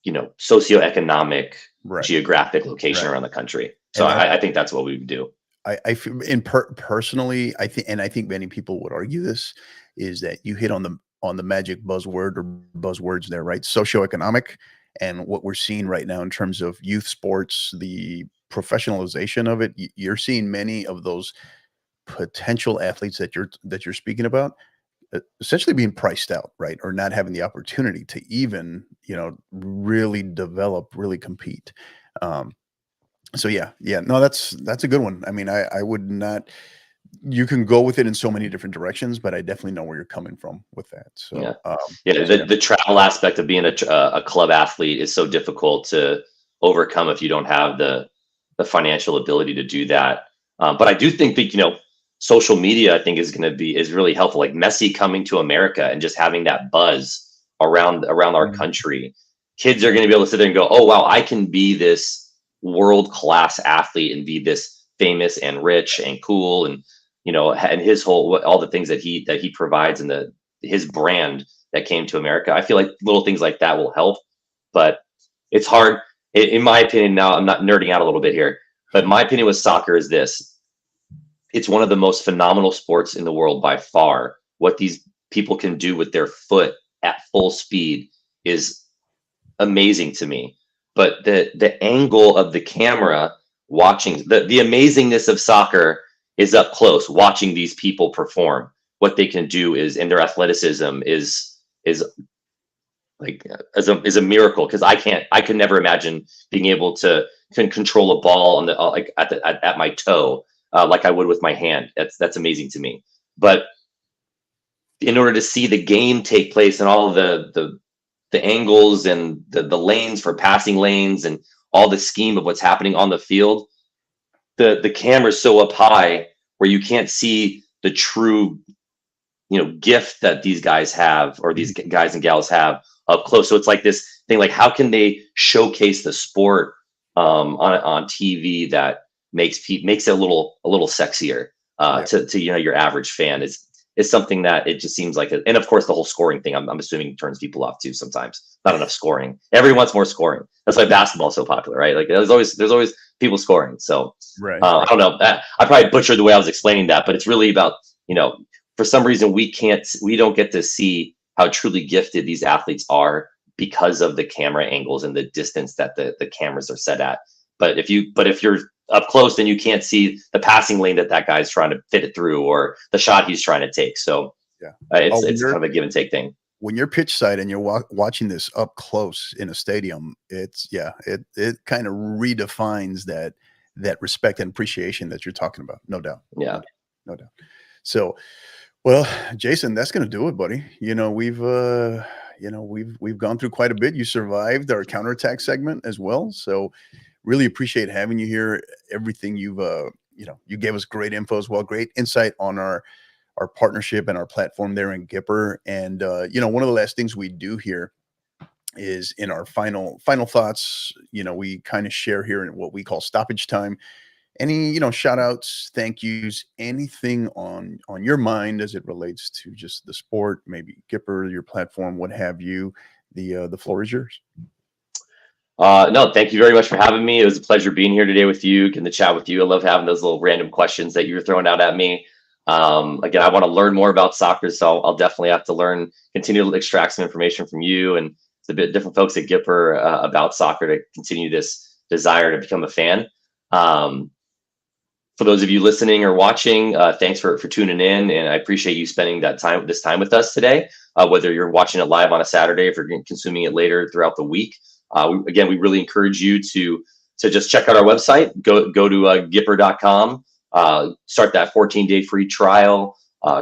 socioeconomic, right, geographic location right. around the country. So I think that's what we would do. I feel personally, I think many people would argue this, is that you hit on the magic buzzword or buzzwords there, right? Socioeconomic, and what we're seeing right now in terms of youth sports, the professionalization of it. You're seeing many of those potential athletes that you're speaking about, essentially being priced out, right? Or not having the opportunity to even, really develop, really compete. Um, so yeah, no, that's a good one. I mean, I would not. You can go with it in so many different directions, but I definitely know where you're coming from with that. Yeah, So, yeah. so yeah, The travel aspect of being a club athlete is so difficult to overcome if you don't have the financial ability to do that. But I do think that social media, I think, is really helpful. Like Messi coming to America and just having that buzz around our Mhm. country, kids are going to be able to sit there and go, "Oh wow, I can be this world class athlete and be this famous and rich and cool and." And his whole all the things that he provides and his brand that came to America. I feel like little things like that will help, but it's hard. In my opinion, now I'm not nerding out a little bit here, but my opinion with soccer is this: it's one of the most phenomenal sports in the world by far. What these people can do with their foot at full speed is amazing to me. But the angle of the camera watching the amazingness of soccer is up close, watching these people perform. What they can do is, and their athleticism is like is a miracle, because I could never imagine being able to control a ball on the like at my toe, like I would with my hand. That's amazing to me. But in order to see the game take place and all of the angles and the lanes for passing lanes and all the scheme of what's happening on the field, the camera's so up high where you can't see the true gift that these guys have, or these guys and gals have, up close. So it's like this thing, like how can they showcase the sport on TV that makes it a little sexier yeah, to your average fan. Is something that it just seems like and of course the whole scoring thing, I'm assuming, turns people off too sometimes. Not enough scoring. Everyone wants more scoring. That's why basketball's so popular, right? Like there's always people scoring. So right, I don't know. I probably butchered the way I was explaining that, but it's really about, for some reason we don't get to see how truly gifted these athletes are because of the camera angles and the distance that the cameras are set at. But if you're up close, then you can't see the passing lane that guy's trying to fit it through, or the shot he's trying to take. So yeah. it's kind of a give and take thing. When you're pitch side and you're watching this up close in a stadium, it kind of redefines that respect and appreciation that you're talking about. No doubt. Yeah. No doubt. So, well, Jason, that's going to do it, buddy. We've gone through quite a bit. You survived our counterattack segment as well. So really appreciate having you here. Everything you gave us great info as well. Great insight on our partnership and our platform there in Gipper. And one of the last things we do here is, in our final thoughts, we kind of share here in what we call stoppage time. Any shout outs, thank yous, anything on your mind as it relates to just the sport, maybe Gipper, your platform, what have you. The floor is yours. No, thank you very much for having me. It was a pleasure being here today with you, getting to chat with you. I love having those little random questions that you were throwing out at me. Again, I want to learn more about soccer, so I'll definitely have to continue to extract some information from you and a bit different folks at Gipper about soccer to continue this desire to become a fan. For those of you listening or watching, thanks for tuning in, and I appreciate you spending this time with us today. Whether you're watching it live on a Saturday, if you're consuming it later throughout the week, we really encourage you to just check out our website. Go to Gipper.com. Start that 14-day free trial.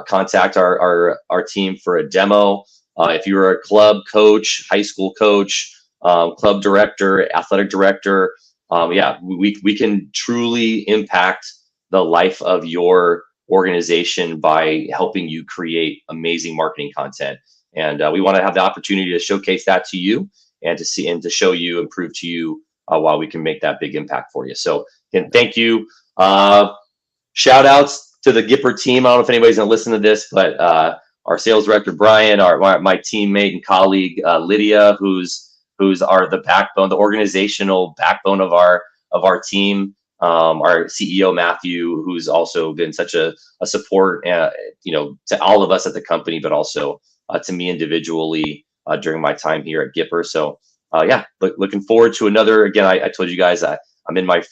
Contact our team for a demo. If you're a club coach, high school coach, club director, athletic director, we can truly impact the life of your organization by helping you create amazing marketing content. And we want to have the opportunity to showcase that to you and to show you and prove to you why we can make that big impact for you. So again, thank you. Shout outs to the Gipper team. I don't know if anybody's going to listen to this, but our sales director, Brian, my teammate and colleague, Lydia, who's who's the backbone, the organizational backbone of our team. Our CEO Matthew, who's also been such a support, to all of us at the company, but also to me individually during my time here at Gipper. So looking forward to another. Again, I told you guys I'm in I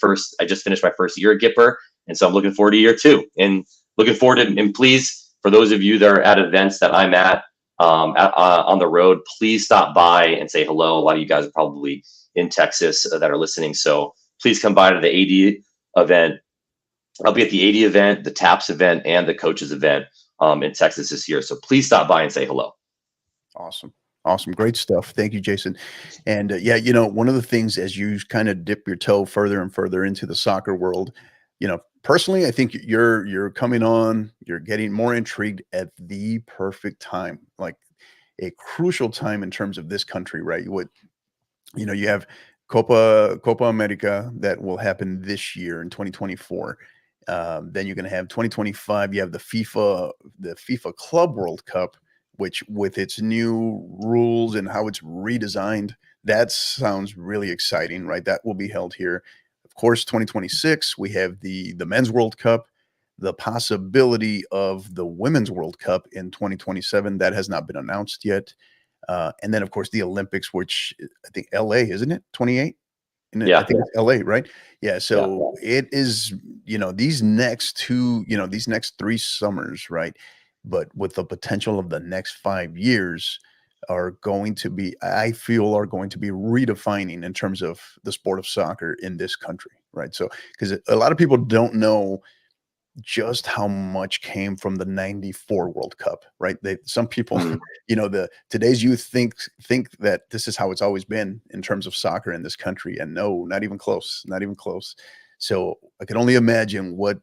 just finished my first year at Gipper, and so I'm looking forward to year 2, and looking forward to. And please, for those of you that are at events that I'm at on the road, please stop by and say hello. A lot of you guys are probably in Texas that are listening, so please come by to the AD event. I'll be at the AD event, the TAPS event, and the coaches event in Texas this year. So please stop by and say hello. Awesome. Great stuff. Thank you, Jason. And one of the things as you kind of dip your toe further and further into the soccer world, personally, I think you're coming on, you're getting more intrigued at the perfect time, like a crucial time in terms of this country, right? You have Copa America that will happen this year in 2024. Then you're going to have 2025. You have the FIFA Club World Cup, which with its new rules and how it's redesigned, that sounds really exciting, right? That will be held here. Of course, 2026, we have the Men's World Cup, the possibility of the Women's World Cup in 2027. That has not been announced yet. And then, of course, the Olympics, which I think LA, isn't it? 28? Yeah. I think it's LA, right? Yeah. So it is, these next 3 summers, right? But with the potential of the next 5 years are going to be redefining in terms of the sport of soccer in this country, right? So, because a lot of people don't know just how much came from the 94 World Cup, right? Some people, today's youth think that this is how it's always been in terms of soccer in this country. And no, not even close. So I can only imagine what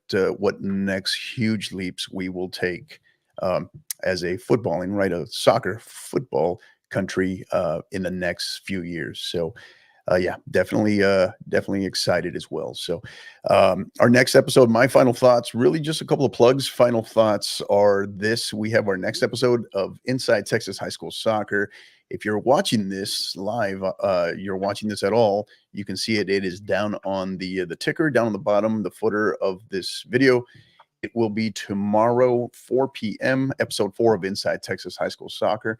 next huge leaps we will take as a soccer football country in the next few years. So definitely excited as well. So our next episode, my final thoughts, really just a couple of plugs. Final thoughts are this: we have our next episode of Inside Texas High School Soccer. If you're watching this live, you're watching this at all, you can see it. It is down on the ticker, down on the bottom, the footer of this video. It will be tomorrow, 4 p.m., episode 4 of Inside Texas High School Soccer.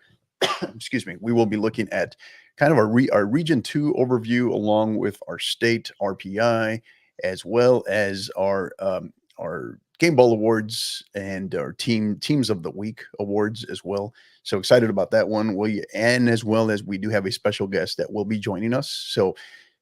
Excuse me. We will be looking at kind of our Region 2 overview, along with our state RPI, as well as our Game Ball Awards and our Teams of the Week Awards as well. So excited about that one. And as well as we do have a special guest that will be joining us. So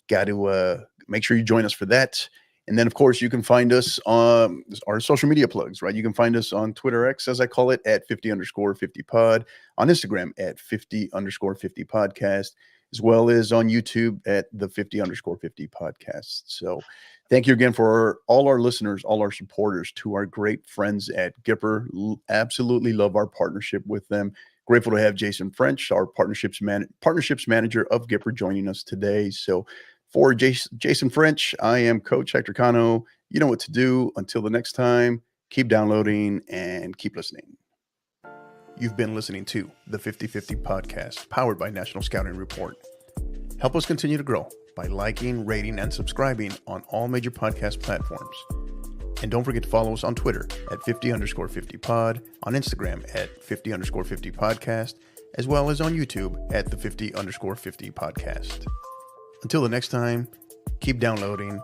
got to make sure you join us for that. And then, of course, you can find us on our social media plugs, right? You can find us on Twitter X, as I call it, at 50_50pod, on Instagram at 50_50 podcast, as well as on YouTube at the 50_50 podcast. So thank you again for all our listeners, all our supporters, to our great friends at Gipper. Absolutely love our partnership with them. Grateful to have Jason French, our partnerships manager of Gipper, joining us today. So for Jason French, I am Coach Hector Cano. You know what to do. Until the next time, keep downloading and keep listening. You've been listening to the 50/50 podcast, powered by National Scouting Report. Help us continue to grow by liking, rating, and subscribing on all major podcast platforms. And don't forget to follow us on Twitter at 50_50pod, on Instagram at 50_50 podcast, as well as on YouTube at the 50_50 podcast. Until the next time, keep downloading